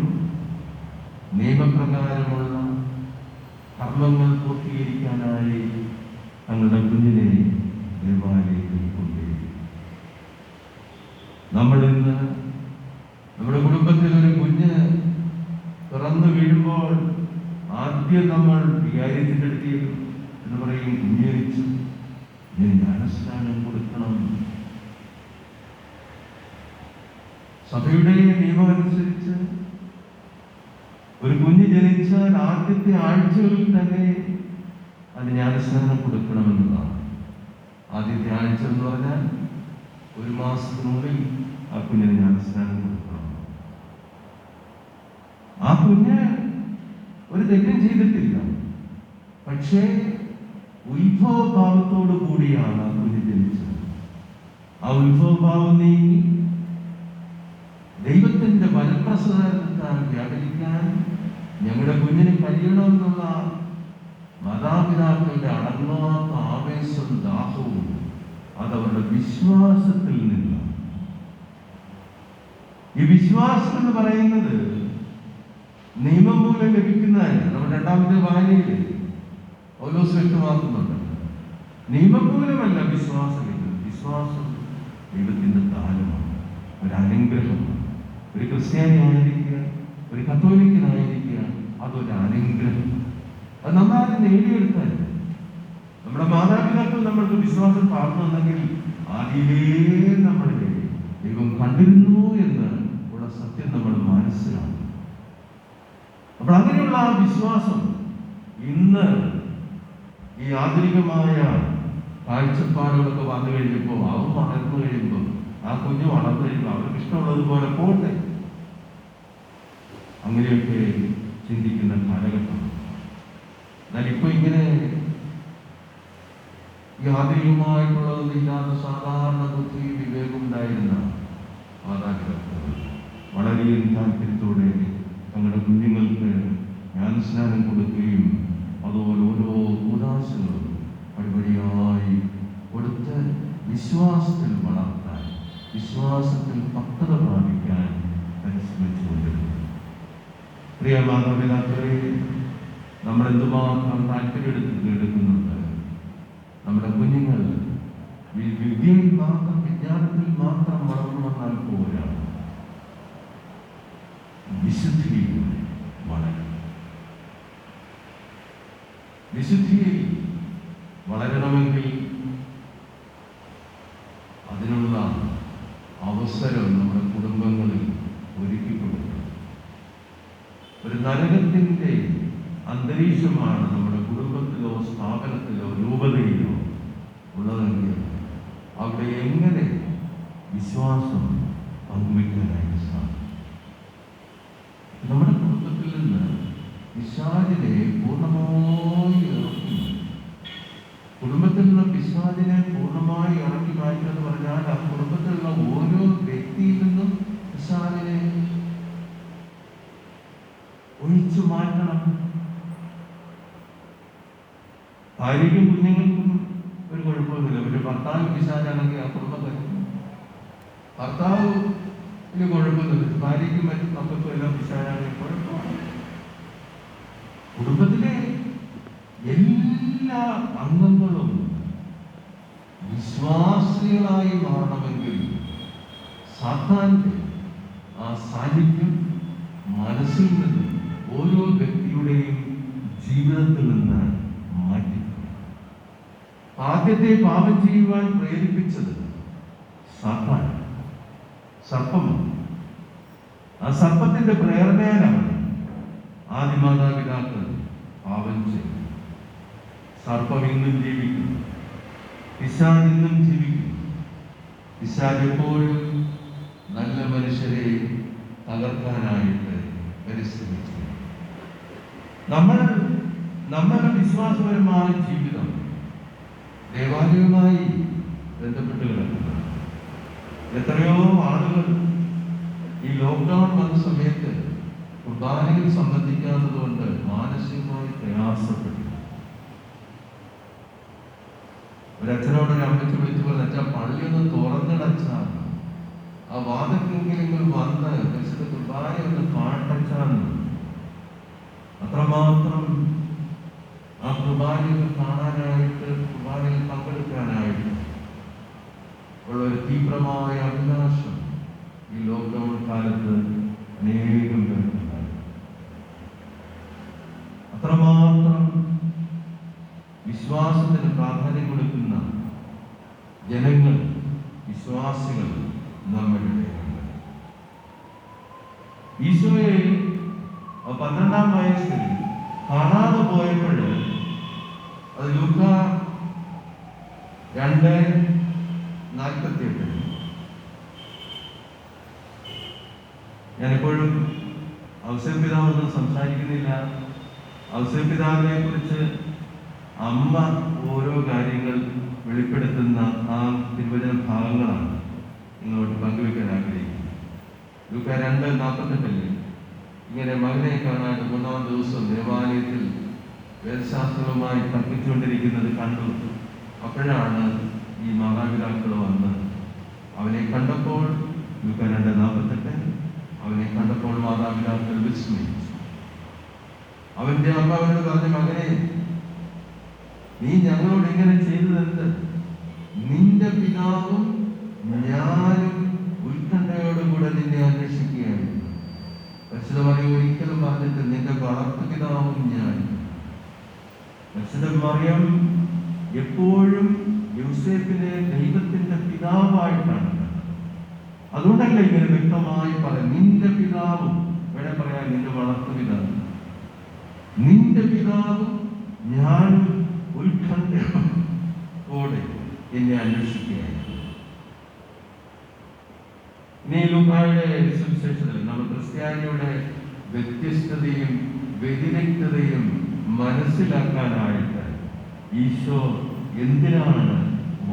നിയമപ്രകാരമുള്ള കർമ്മങ്ങൾ പൂർത്തീകരിക്കാനായി തങ്ങളുടെ കുഞ്ഞിനെ ദേവാലയത്തിൽ കൊണ്ടുവരും. നമ്മളിന്ന് നമ്മുടെ കുടുംബത്തിൽ ഒരു കുഞ്ഞ് തുറന്നു വീഴുമ്പോൾ ആദ്യം നമ്മൾ വികാരിയത്തിൻ്റെ അടുത്ത് എന്ന് പറയും, കുഞ്ഞിച്ചു ഞാൻ ജ്ഞാനസ്നാനം കൊടുക്കണം. സഭയുടെ നിയമം അനുസരിച്ച് ഒരു കുഞ്ഞ് ജനിച്ചാൽ ആദ്യത്തെ ആഴ്ചകളിൽ തന്നെ അത് ജ്ഞാനസ്നാനം കൊടുക്കണമെന്നതാണ്. ആദ്യത്തെ ആഴ്ച എന്ന് പറഞ്ഞാൽ 1 മാസത്തിനുള്ളിൽ ആ കുഞ്ഞിന് ജ്ഞാനസ്നാനം കുഞ്ഞ് ഒരു തെറ്റും ചെയ്തിട്ടില്ല. പക്ഷേ ഉത്ഭവഭാവത്തോടു കൂടിയാണ് ആ കുഞ്ഞ് ജനിച്ചത്. ആ ഉത്ഭവഭാവം നീങ്ങി ദൈവത്തിന്റെ വരപ്രസാദത്താൽ വ്യാപരിക്കാൻ ഞങ്ങളുടെ കുഞ്ഞിന് കഴിയണമെന്നുള്ള മാതാപിതാക്കളുടെ അടങ്ങാത്ത ആവേശവും ദാഹവും അതവരുടെ വിശ്വാസത്തിൽ നിന്നാണ്. ഈ വിശ്വാസം എന്ന് പറയുന്നത് നിയമം മൂലം ലഭിക്കുന്നതല്ല. നമ്മുടെ രണ്ടാമത്തെ വായനയിൽ പൗലോസ് വ്യക്തമാക്കുന്നുണ്ട്, നിയമം മൂലമല്ല വിശ്വാസം. വിശ്വാസം ദൈവത്തിന്റെ ദാനമാണ്, ഒരു അനുഗ്രഹമാണ്. ഒരു ക്രിസ്ത്യാനി ആയിരിക്കുക, ഒരു കത്തോലിക്കനായിരിക്കുക, അതൊരു അനുഗ്രഹം. അത് നമ്മളാരും നേടിയെടുത്തല്ല. നമ്മുടെ മാതാപിതാക്കൾ നമ്മൾക്ക് വിശ്വാസം പകർന്നുണ്ടെങ്കിൽ ആദ്യമേ നമ്മൾ ദൈവം കണ്ടിരുന്നു എന്ന് ഉള്ള സത്യം നമ്മൾ മനസ്സിലാക്കും. അപ്പോൾ അങ്ങനെയുള്ള ആ വിശ്വാസം ഇന്ന് ഈ ആധുനികമായ കാഴ്ചപ്പാടുകളൊക്കെ വന്നു കഴിഞ്ഞപ്പോൾ, അവൻ വളർന്നു കഴിയുമ്പോൾ, ആ കുഞ്ഞ് വളർന്നു കഴിയുമ്പോൾ അവർക്ക് ഇഷ്ടമുള്ളതുപോലെ പോട്ടെ, അങ്ങനെയൊക്കെ ചിന്തിക്കുന്ന കാലഘട്ടം. എന്നാൽ ഇപ്പൊ ഇങ്ങനെ ഈ ആധുനികമായിട്ടുള്ളതൊന്നും ഇല്ലാത്ത സാധാരണ ബുദ്ധി വിവേകം ഉണ്ടായിരുന്ന മാതാപിതാക്കൾ വളരെയധികം താല്പര്യത്തോടെ തങ്ങളുടെ കുഞ്ഞുങ്ങൾക്ക് ജ്ഞാനസ്നാനം കൊടുക്കുകയും അതുപോലെ ഓരോ കൂതാശകളും പടിപടിയായി കൊടുത്ത് വിശ്വാസത്തിൽ വളർത്താൻ, വിശ്വാസത്തിൽ പക്വത പ്രാപിക്കാൻ പരിശ്രമിച്ചുകൊണ്ടിരുന്നു. പ്രിയ മാതാപിതാക്കളെ, നമ്മൾ എന്തുമാത്രം താല്പര്യമെടുക്കുന്നുണ്ട്. നമ്മുടെ കുഞ്ഞുങ്ങൾ വിദ്യയിൽ മാത്രം, വിജ്ഞാനത്തിൽ മാത്രം വളർന്നു വന്നാൽ പോരാ, വിശുദ്ധിയിൽ വളരണം. വിശുദ്ധിയിൽ വളരണമെങ്കിൽ അതിനുള്ള അവസരം നമ്മുടെ കുടുംബങ്ങളിൽ ഒരുക്കി കൊടുക്കണം. ഒരു നരകത്തിൻ്റെ അന്തരീക്ഷമാണ് നമ്മുടെ കുടുംബത്തിലോ സ്ഥാപനത്തിലോ രൂപതയിലോ ഉള്ളതെങ്കിൽ അവിടെ എങ്ങനെ വിശ്വാസം പങ്കുവയ്ക്കാനായിട്ട് സാധിക്കും? നമ്മുടെ കുടുംബത്തിൽ നിന്ന് പിശാചിനെ പൂർണ്ണമായി ഇറക്കി, കുടുംബത്തിൽ നിന്ന് പിശാചിനെ പൂർണ്ണമായി ഇറക്കി മാറ്റുക എന്ന് പറഞ്ഞാൽ ആ കുടുംബത്തിലുള്ള ഓരോ വ്യക്തിയിൽ നിന്നും പിശാചിനെ ഒഴിച്ചു മാറ്റണം. ഭാര്യയ്ക്കും കുഞ്ഞുങ്ങൾക്കും ഒരു കുഴപ്പമൊന്നുമില്ല. ഒരു ഭർത്താവ് പിശാചാണെങ്കിൽ ആ കുടുംബത്തിൽ ഭർത്താവിന് കുഴപ്പമൊന്നുമില്ല, ഭാര്യയ്ക്കും മറ്റും മക്കൾക്കും എല്ലാം പിശാചാണെങ്കിൽ കുഴപ്പമാണ്. കുടുംബത്തിലെ എല്ലാ അംഗങ്ങളും വിശ്വാസികളായി മാറണമെങ്കിൽ സാത്താന്റെ ആ സാന്നിധ്യം മനസ്സിൽ നിന്ന് ഓരോ വ്യക്തിയുടെയും ജീവിതത്തിൽ നിന്ന് മാറ്റി. ആദ്യത്തെ പാപം ചെയ്യുവാൻ പ്രേരിപ്പിച്ചത് സാത്താൻ, സർപ്പമാണ്. ആ സർപ്പത്തിന്റെ പ്രേരണയാലാണ് ആദിമാതാപിതാക്കൾ പാപം ചെയ്തു. സർപ്പം ഇന്നും ജീവിക്കുന്നു, പിശാച് ഇന്നും ജീവിക്കുന്നു. പിശാച് എപ്പോഴും നല്ല മനുഷ്യരെ തകർക്കാനായിട്ട് പരിശ്രമിച്ചു. നമ്മളുടെ വിശ്വാസപരമായ ജീവിതം ദേവാലയവുമായി ബന്ധപ്പെട്ട് കിടക്കുന്നു. എത്രയോ ആളുകൾ ഈ ലോക്ക്ഡൗൺ വന്ന സമയത്ത് കുർബാനയിൽ സംബന്ധിക്കാത്തത് കൊണ്ട് മാനസികമായി പ്രയാസപ്പെട്ടു. ഒരച്ഛനോട് ഒരു അമ്മയ്ക്ക് വിളിച്ചു പറഞ്ഞ, അച്ഛാ പള്ളിയൊന്ന് തുറന്നിടച്ചാണ്, ആ വാദക്കെങ്കിലും വന്ന് പരിശുദ്ധ കുർബാന ഒന്ന് കാട്ടച്ചാണ്. അത്രമാത്രം ആ കുർബാനയിൽ കാണാനായിട്ട്, കുർബാനയിൽ പങ്കെടുക്കാനായിട്ട് ഉള്ള ഒരു തീവ്രമായ അഭിലാഷം ഈ ലോക്ക്ഡൗൺ കാലത്ത് അനേകം പേർക്കുണ്ടായി. അത്രമാത്രം വിശ്വാസത്തിന് പ്രാധാന്യം കൊടുക്കുന്ന ജനങ്ങൾ, വിശ്വാസികൾ നമ്മളുടെ ഈശോയെ 12-ാം വയസ്സിൽ കാണാതെ പോയപ്പോൾ അത് ലൂക്ക 2:48. ഞാനെപ്പോഴും ഔസേപ്പ് പിതാവൊന്നും സംസാരിക്കുന്നില്ല. ഔസേപ്പ് പിതാവിനെ കുറിച്ച് അമ്മ ഓരോ കാര്യങ്ങൾ വെളിപ്പെടുത്തുന്ന ആ തിരുവചന ഭാഗങ്ങളാണ് നിങ്ങളോട് പങ്കുവെക്കാൻ ആഗ്രഹിക്കുന്നത്. ലൂക്ക 2:48 ഇങ്ങനെ മകനെ കാണാൻ 3-ാം ദിവസം ദേവാലയത്തിൽ വേദശാസ്ത്രവുമായി തർക്കിച്ചുകൊണ്ടിരിക്കുന്നത് കണ്ടു. അപ്പോഴാണ് ഈ മാതാപിതാക്കൾ വന്ന് അവനെ കണ്ടപ്പോൾ, ലൂക്ക 2:48 അവനെ കണ്ടപ്പോൾ മാതാപിതാക്കൾ വിസ്മയിച്ചു. അവന്റെ അമ്മ അവനോട് പറഞ്ഞു, മകനെ, നീ ഞങ്ങളോട് ഇങ്ങനെ ചെയ്തതെന്ത്? നിന്റെ പിതാവും ഞാനും ഉത്കണ്ഠയോടുകൂടെ നിന്നെ അന്വേഷിക്കുകയാണ്. പരിശുദ്ധ മറിയം ഒരിക്കലും പറഞ്ഞിട്ട് നിന്റെ വളർത്തു പിതാവും ഞാൻ. പരിശുദ്ധ മറിയം എപ്പോഴും യോസേപ്പിനെ ദൈവത്തിന്റെ പിതാവായിട്ടാണ്. അതുകൊണ്ടല്ല ഇങ്ങനെ വ്യക്തമായി പറയാം, നിന്റെ പിതാവും, ഇവിടെ പറയാം നിന്റെ വളർത്തു പിതാവും, നിന്റെ പിതാവും ഞാനും ഉത്കണ്ഠയോടെ എന്നെ അന്വേഷിക്കുകയാണ്. ഇനി ലൂക്കായുടെ സുവിശേഷത്തിൽ നമ്മൾ ക്രിസ്ത്യാനിയുടെ വ്യത്യസ്തതയും വ്യതിരിക്തതയും മനസ്സിലാക്കാനായിട്ട് ഈശോ എന്തിനാണ്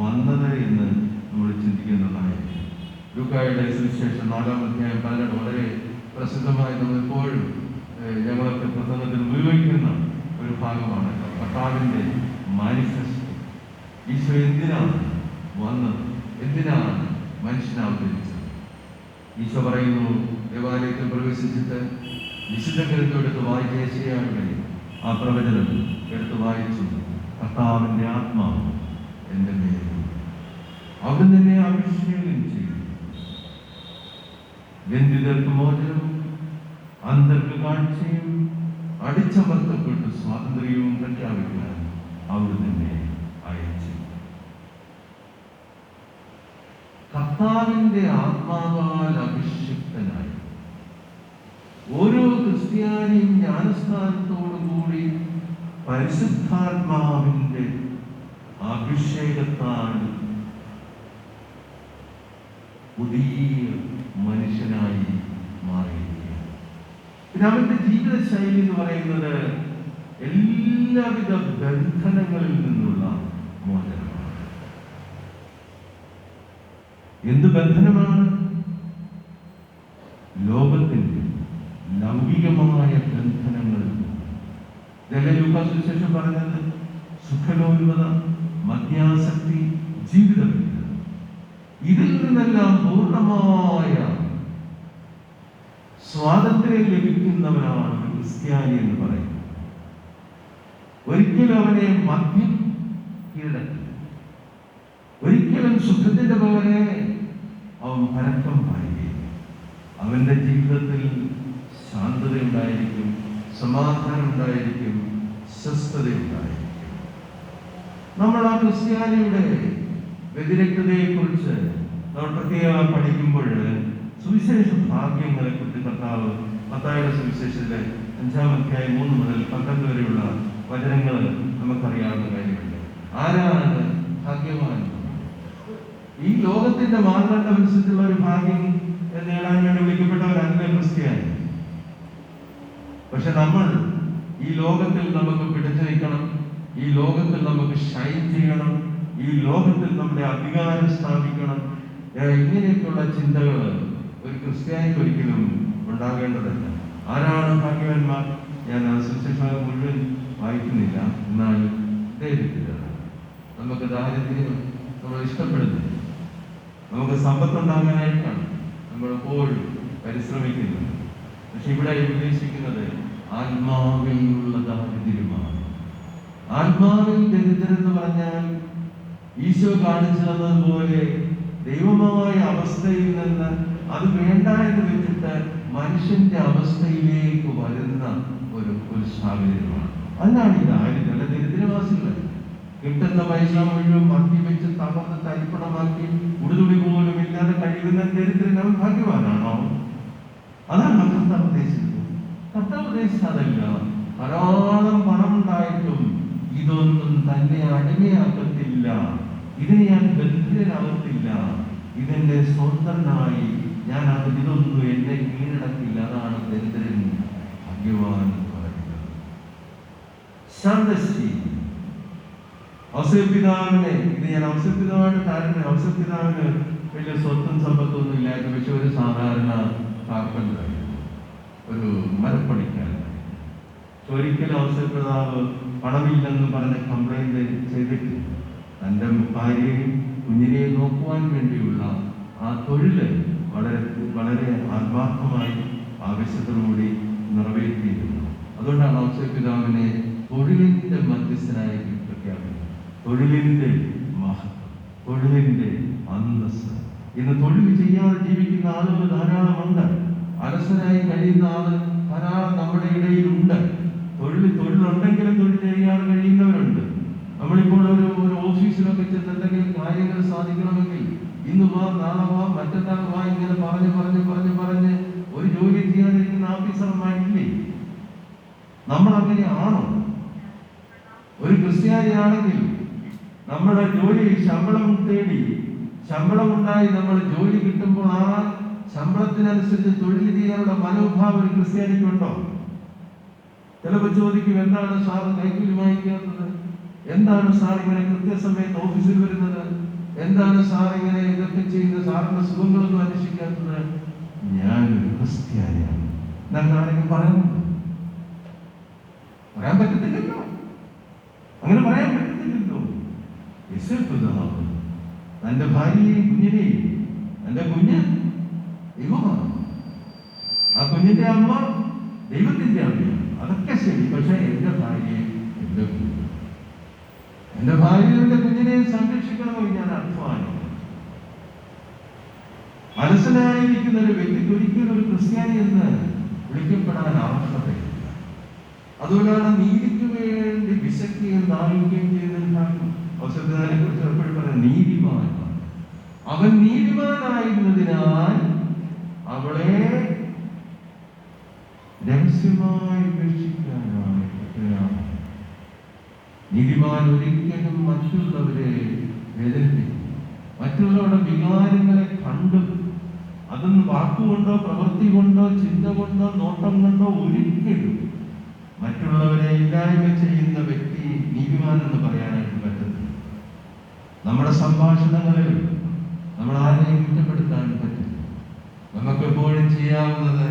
വന്നത് എന്ന് നമ്മൾ ചിന്തിക്കുന്നതായിരിക്കും. ലൂക്കായുടെ സുവിശേഷം 4-ാം അധ്യായം 12 വളരെ പ്രസിദ്ധമായി നമ്മൾ എപ്പോഴും ഞങ്ങളൊക്കെ പ്രസംഗത്തിൽ ഉപയോഗിക്കുന്ന ഒരു ഭാഗമാണ്. കർത്താവിൻ്റെ മാനിഫെസ്റ്റോ. ഈശോ എന്തിനാണ് വന്നത്? എന്തിനാണ് മനുഷ്യനാവതരിച്ചത്? ഈശോ പറയുന്നു, ദേവാലയത്തിൽ പ്രവേശിച്ചിട്ട് വിശുദ്ധ ഗ്രന്ഥം എടുത്ത് വായിച്ച യെശയ്യായുടെ ആ പ്രവചനം എടുത്ത് വായിച്ചു. കർത്താവിൻ്റെ ആത്മാവ് എൻ്റെ മേൽ, അവിടുന്ന് എന്നെ അഭിഷേകം ചെയ്തു, ബന്ധിതർക്ക് മോചനവും അന്ധർക്ക് കാഴ്ചയും അടിച്ചമർത്തപ്പെട്ട് സ്വാതന്ത്ര്യവും പ്രഖ്യാപിക്കാൻ അവിടുന്ന് എന്നെ അയച്ചു. കർത്താവിന്റെ ആത്മാവാൽ അഭിഷിക്തനായി ഓരോ ക്രിസ്ത്യാനിയും ജ്ഞാനസ്ഥാനത്തോടുകൂടി പരിശുദ്ധാത്മാവിന്റെ അഭിഷേകത്താൽ പുതിയ മനുഷ്യനായി മാറിയിരിക്കുകയാണ്. പിന്നെ അവന്റെ ജീവിതശൈലി എന്ന് പറയുന്നത് എല്ലാവിധ ബന്ധനങ്ങളിൽ നിന്നുള്ള മോചനമാണ്. എന്ത് ബന്ധനമാണ്? ലോകത്തിന്റെ ലൗകികമായ ബന്ധനങ്ങൾ. ലൂക്കാ സുവിശേഷം പറഞ്ഞത് സുഖലോലുപത, മദ്യാസക്തി, ജീവിതം, ഇതിൽ നിന്നെല്ലാം പൂർണ്ണമായ സ്വാതന്ത്ര്യം ലഭിക്കുന്നവനാണ് ക്രിസ്ത്യാനി എന്ന് പറയുന്നത്. ഒരിക്കലും അവനെ മദ്യം കീഴടക്കി, ഒരിക്കലും സുഖത്തിന്റെ പോലെ അവൻ പരക്കം പായുകയും അവന്റെ ജീവിതത്തിൽ ശാന്തത ഉണ്ടായിരിക്കും, സമാധാനം ഉണ്ടായിരിക്കും, സ്വസ്ഥത ഉണ്ടായിരിക്കും. നമ്മൾ ആ ക്രിസ്ത്യാനിയുടെ വ്യതിരിക്തതയെ കുറിച്ച് നമ്മൾ പ്രത്യേകം പഠിക്കുമ്പോൾ സുവിശേഷ ഭാഗ്യങ്ങളെ കുറിച്ച് കർത്താവ് മത്തായിയുടെ സുവിശേഷത്തിലെ 5-ാം അധ്യായം 3 മുതൽ 12 വരെയുള്ള വചനങ്ങൾ നമുക്കറിയാവുന്ന കാര്യമുണ്ട്. ആരാണ് ഭാഗ്യവാൻ? ഈ ലോകത്തിന്റെ മാനദണ്ഡം അനുസരിച്ചുള്ള ഒരു ഭാഗ്യം നേടാൻ വേണ്ടി വിളിക്കപ്പെട്ടവരല്ല ക്രിസ്ത്യാനി. പക്ഷെ നമ്മൾ ഈ ലോകത്തിൽ നമുക്ക് പിടിച്ചു നിൽക്കണം, ഈ ലോകത്തിൽ നമുക്ക് ഷൈൻ ചെയ്യണം, ഈ ലോകത്തിൽ നമ്മുടെ അധികാരം സ്ഥാപിക്കണം, ഇങ്ങനെയൊക്കെയുള്ള ചിന്തകൾ ഒരു ക്രിസ്ത്യാനിക്ക് ഒരിക്കലും ഉണ്ടാകേണ്ടതല്ല. ആരാണ് ഭാഗ്യവാന്മാർ? ഞാൻ ആ സുവിശേഷം മുഴുവൻ വായിക്കുന്നില്ല, എന്നാൽ ദൈവത്തിലാണ്. നമുക്ക് ദാരിദ്ര്യം നമ്മൾ ഇഷ്ടപ്പെടുന്നില്ല, നമുക്ക് സമ്പത്തുണ്ടാകാനായിട്ടാണ് നമ്മൾ എപ്പോഴും പരിശ്രമിക്കുന്നത്. പക്ഷെ ഇവിടെ ഉദ്ദേശിക്കുന്നത് ആത്മാവിലുള്ള ദാരിദ്ര്യമാണ്. ആത്മാവിൽ ദരിദ്രം എന്ന് പറഞ്ഞാൽ ഈശോ കാണിച്ചു തന്നതുപോലെ ദൈവമായ അവസ്ഥയിൽ നിന്ന് അത് വേണ്ട എന്ന് വെച്ചിട്ട് മനുഷ്യന്റെ അവസ്ഥയിലേക്ക് വരുന്ന ഒരു സാഹചര്യമാണ്. അതിനാണ് ഈ ദാരിദ്ര്യം. അല്ല, ദരിദ്രവാസികൾ കിട്ടുന്ന പൈസ മുഴുവൻ മദ്യവെച്ച് തകർന്ന് തരിപ്പണമാക്കി ഉടുതുടി പോലും ഇല്ലാതെ കഴിയുന്ന ദരിദ്രൻ അവൻ ഭാഗ്യവാനാണോ? അതാണ് കർത്താവ് ഉദ്ദേശിച്ചത്. കർത്താവ് ഉദ്ദേശിച്ചതല്ല, ധാരാളം പണം ഉണ്ടായിട്ടും ഇതൊന്നും തന്നെ അടിമയാക്കത്തില്ല, ഇതിനെ ഞാൻ ബന്ധിതനാകത്തില്ല, ഇതെന്റെ സ്വന്തനായി ഞാൻ ഇതൊന്നും എന്നെ കീഴടക്കില്ല. അതാണ് ദരിദ്രൻ ഭാഗ്യവാൻ എന്ന് പറയുന്നത്. ശാന്തശീലി ഔസേപ്പിതാവിനെ, ഇത് ഞാൻ ഔസേപ്പിതാവായിട്ട് കാരണം ഔസേപ്പിതാവിന് വലിയ സ്വത്തും സമ്പത്തൊന്നും ഇല്ലായിരുന്നു. പക്ഷെ ഒരു സാധാരണ കാർപ്പൻ്ററായിരുന്നു, ഒരു മരപ്പണിക്കാരനായിരുന്നു. ഒരിക്കലും ഔസേപ്പിതാവ് പണമില്ലെന്ന് പറഞ്ഞ് കംപ്ലൈന്റ് ചെയ്തിട്ട് തൻ്റെ ഭാര്യയെയും കുഞ്ഞിനെയും നോക്കുവാൻ വേണ്ടിയുള്ള ആ തൊഴില് വളരെ വളരെ ആത്മാർത്ഥമായി ആവശ്യത്തോടുകൂടി നിറവേറ്റിയിരുന്നു. അതുകൊണ്ടാണ് ഔസേപ്പിതാവിനെ തൊഴിലിന്റെ മധ്യസ്ഥനായി പ്രഖ്യാപിക്കുന്നത്. തൊഴിലിന്റെ മഹത്വം, തൊഴിലിന്റെ അന്തസ്സ്. ഇന്ന് തൊഴിൽ ചെയ്യാതെ ജീവിക്കുന്ന ആളുകൾ ധാരാളമുണ്ട്. അലസനായി കഴിയുന്ന ആള് ധാരാളം നമ്മുടെ ഇടയിലുണ്ട്. തൊഴിലുണ്ടെങ്കിലും തൊഴിൽ ചെയ്യാതെ കഴിയുന്നവരുണ്ട്. നമ്മളിപ്പോൾ ഒരു ഓഫീസിലൊക്കെ ചെന്ന് എന്തെങ്കിലും കാര്യങ്ങൾ സാധിക്കണമെങ്കിൽ ഇന്ന് വാ, നാളെ വാ, മറ്റന്നാൾ വാ, ഇങ്ങനെ പറഞ്ഞ് ഒരു ജോലി ചെയ്യാതിരിക്കുന്ന ഓഫീസർമാരില്ലേ? നമ്മൾ അങ്ങനെയാണോ? ഒരു ക്രിസ്ത്യാനിയാണെങ്കിൽ നമ്മുടെ ജോലിയിൽ ശമ്പളം തേടി, ശമ്പളമുണ്ടായി നമ്മൾ ജോലി കിട്ടുമ്പോൾ ആ ശമ്പളത്തിനനുസരിച്ച് തൊഴിൽ ചെയ്യാനുള്ള മനോഭാവം ഒരു ക്രിസ്ത്യാനിക്കുണ്ടോ? ചിലപ്പോൾ ചോദിക്കും, എന്താണ് സാർ കൈക്കൂലി വാങ്ങിക്കാത്തത്? എന്താണ് സാർ ഇങ്ങനെ കൃത്യസമയത്ത് ഓഫീസിൽ വരുന്നത്? എന്താണ് സാർ ഇങ്ങനെ ഇതൊക്കെ ചെയ്യുന്നത്? സാറിന്റെ സുഖങ്ങളൊന്നും അന്വേഷിക്കാത്തത്? ഞാനൊരു ക്രിസ്ത്യാനിയാണ്. എന്താണെങ്കിലും പറയാൻ പറ്റത്തില്ലല്ലോ, അങ്ങനെ പറയാൻ പറ്റത്തില്ലല്ലോ. തന്റെ ഭാര്യയെയും കുഞ്ഞിനെയും, തന്റെ കുഞ്ഞ് ദൈവമാണ്, ആ കുഞ്ഞിന്റെ അമ്മ ദൈവത്തിന്റെ അമ്മയാണ്. അതൊക്കെ ശരി. പക്ഷെ എന്റെ ഭാര്യയും എന്റെ ഭാര്യയുടെ കുഞ്ഞിനെയും സംരക്ഷിക്കണമെങ്കിൽ ഞാൻ അധ്വാനിക്കണം. അലസനായിരിക്കുന്ന ഒരു വ്യക്തിക്ക് ഒരിക്കലും ഒരു ക്രിസ്ത്യാനി എന്ന് വിളിക്കപ്പെടാൻ അർഹതയില്ല. അതുകൊണ്ടാണ് നീതിക്ക് വേണ്ടി വിശക്കുകയും ദാഹിക്കുകയും ചെയ്യുന്നതിനാണ് ഔസേപ്പിതാവിനെ കുറിച്ച് എപ്പോഴും പറയുന്നത് നീതിമാൻ. അവൻ നീതിമാനായിരുന്നതിനാൽ അവളെ രഹസ്യമായി ഉപേക്ഷിക്കാനായി. നീതിമാൻ ഒരിക്കലും മറ്റുള്ളവരെ വേദനിപ്പിക്കും. മറ്റുള്ളവരുടെ വികാരങ്ങളെ കണ്ട് അതൊന്നും വാക്കുകൊണ്ടോ പ്രവൃത്തി കൊണ്ടോ ചിന്ത കൊണ്ടോ നോട്ടം കൊണ്ടോ ഒരിക്കലും മറ്റുള്ളവരെ ഇല്ലായ്മ ചെയ്യുന്ന വ്യക്തി നീതിമാൻ എന്ന് പറയാനായിട്ട് പറ്റുന്നു. നമ്മുടെ സംഭാഷണങ്ങളിൽ നമ്മൾ ആരെയും കുറ്റപ്പെടുത്താൻ പറ്റില്ല. നമുക്ക് എപ്പോഴും ചെയ്യാവുന്നത്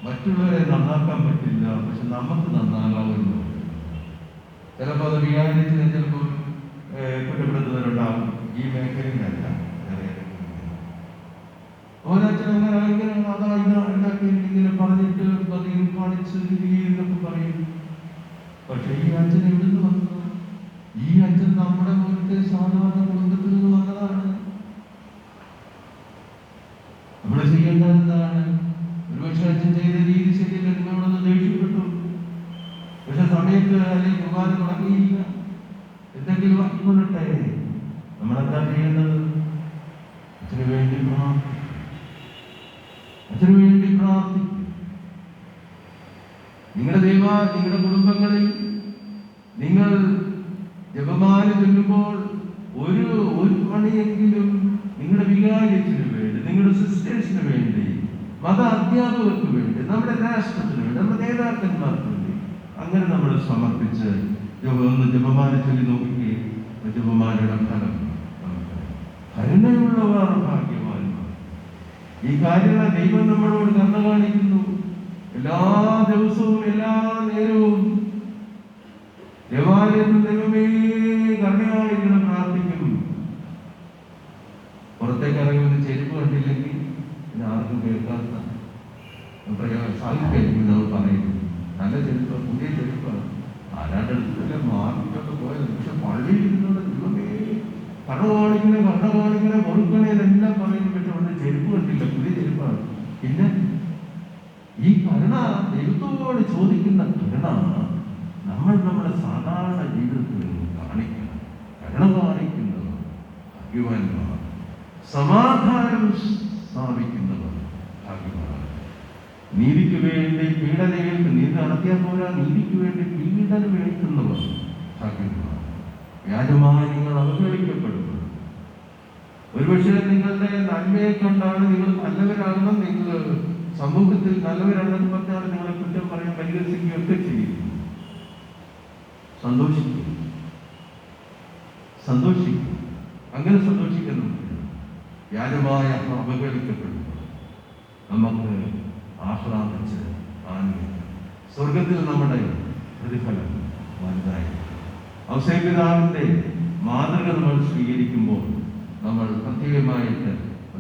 മറ്റുള്ളവരെ നന്നാക്കാൻ പറ്റില്ല, പക്ഷെ നമുക്ക് നന്നാകാമല്ലോ. ചിലപ്പോൾ അത് വികാരത്തിന് ചിലപ്പോൾ കുറ്റപ്പെടുത്തുന്നവരുണ്ടാവും. ഈ മേഖലയിലല്ല, ഓരോരുത്തരും ഇങ്ങനെ ഇങ്ങനെ പറഞ്ഞിട്ട് പതിയും കാണിച്ച് എന്നൊക്കെ പറയും. പക്ഷെ ഈ അച്ഛൻ എവിടുന്ന് വന്നു? ഈ അച്ഛൻ നമ്മുടെ പോലത്തെ സാധാരണ കുടുംബത്തിൽ നിന്ന് വന്നതാണ്. നമ്മൾ ചെയ്യേണ്ടത് എന്താണ്? ഒരുപക്ഷെ അച്ഛൻ ചെയ്ത രീതി ശരിയല്ല, നിങ്ങളോടൊന്ന് ദേഷ്യപ്പെട്ടു. പക്ഷെ സമയത്ത് അല്ലെങ്കിൽ കുർബാന തുടങ്ങിയില്ല, എന്തെങ്കിലും വാക്കിക്കൊള്ളട്ടെ. നമ്മളെന്താ ചെയ്യേണ്ടത്? അച്ഛന് വേണ്ടി പ്രാർത്ഥിക്കും. നിങ്ങളുടെ കുടുംബങ്ങളിൽ നിങ്ങൾ ജപമാല ചൊല്ലുമ്പോൾ ഒരു മണിയെങ്കിലും നിങ്ങളുടെ വികാരിയത്തിന് വേണ്ടി, നിങ്ങളുടെ സിസ്റ്റേഴ്സിന് വേണ്ടി, മത അധ്യാപകർക്ക് വേണ്ടി, നമ്മുടെ രാഷ്ട്രത്തിന് വേണ്ടി, നമ്മുടെ നേതാക്കന്മാർക്ക് വേണ്ടി അങ്ങനെ നമ്മൾ സമർപ്പിച്ച് ഒന്ന് ജപമാല ചൊല്ലി നോക്കുകയും ജപമാലയുടെ ഫലം കരുണയുള്ളവർ ഭാഗ്യവാന്മാർ. ഈ കാര്യങ്ങൾ ദൈവം നമ്മളോട് കരുണ കാണിക്കുന്നു. എല്ലാ ദിവസവും എല്ലാ നേരവും ദേവാലയത്തിൽ ദൈവമേ കരുണയായിരിക്കണം പ്രാർത്ഥിക്കും. പുറത്തേക്ക് ഇറങ്ങി ഒന്ന് ചെരുപ്പ് കണ്ടില്ലെങ്കിൽ പിന്നെ ആർക്കും കേൾക്കാത്ത സാഹിത്യം നമ്മൾ പറയുന്നു. നല്ല ചെരുപ്പ്, പുതിയ ചെരുപ്പാണ്, ആരാണ്ട് എടുത്തില്ല, മാർക്കൊക്കെ പോയത്. പക്ഷെ പള്ളിയിൽ ഇരുന്നുള്ള ദൈവമേ കണ്ണ കാണിക്കണേ കൊടുക്കണേ എന്നെല്ലാം പറയുന്നു. പക്ഷെ അവിടെ ചെരുപ്പ് കണ്ടില്ല, പുതിയ ചെരുപ്പാണ്. പിന്നെ ഈ കരുണ, ദൈവത്തോട് ചോദിക്കുന്ന കരുണ നമ്മൾ നമ്മുടെ സാധാരണ ജീവിതത്തിൽ കാണിക്കണം. കരുണ കാണിക്കുന്നവർ ഭാഗ്യവാന്മാർ, സമാധാനം സ്ഥാപിക്കുന്നവർ ഭാഗ്യവാന്മാർ. നീതിക്ക് വേണ്ടി പീഡനയേൽക്കും, നീതി നടത്തിയാൽ പോരാ, നീതിക്ക് വേണ്ടി പീഡനമേൽക്കുന്നവർ ഭാഗ്യവാന്മാർ. വ്യാജമായി നിങ്ങൾ അവഹേളിക്കപ്പെടുമ്പോൾ ഒരുപക്ഷെ നിങ്ങളുടെ നന്മയെ കണ്ടാണ് നിങ്ങൾ നല്ലവരാകണം, നിങ്ങൾ സമൂഹത്തിൽ നല്ലവരാണെന്ന് പറഞ്ഞാൽ നിങ്ങളെ കുറ്റം പറയാൻ പരിഹസിക്കുകയൊക്കെ ചെയ്യും. സന്തോഷിക്കും, സന്തോഷിക്കും. അങ്ങനെ സന്തോഷിക്കുന്നുണ്ട്. വ്യാജമായ അപകടിക്കപ്പെടുമ്പോൾ നമുക്ക് ആഹ്ലാദിച്ച് ആനന്ദിക്കാം. സ്വർഗത്തിൽ നമ്മുടെ പ്രതിഫലം വലുതായി. ഔസേപിതാവിന്റെ മാതൃക നമ്മൾ സ്വീകരിക്കുമ്പോൾ നമ്മൾ പ്രത്യേകമായിട്ട്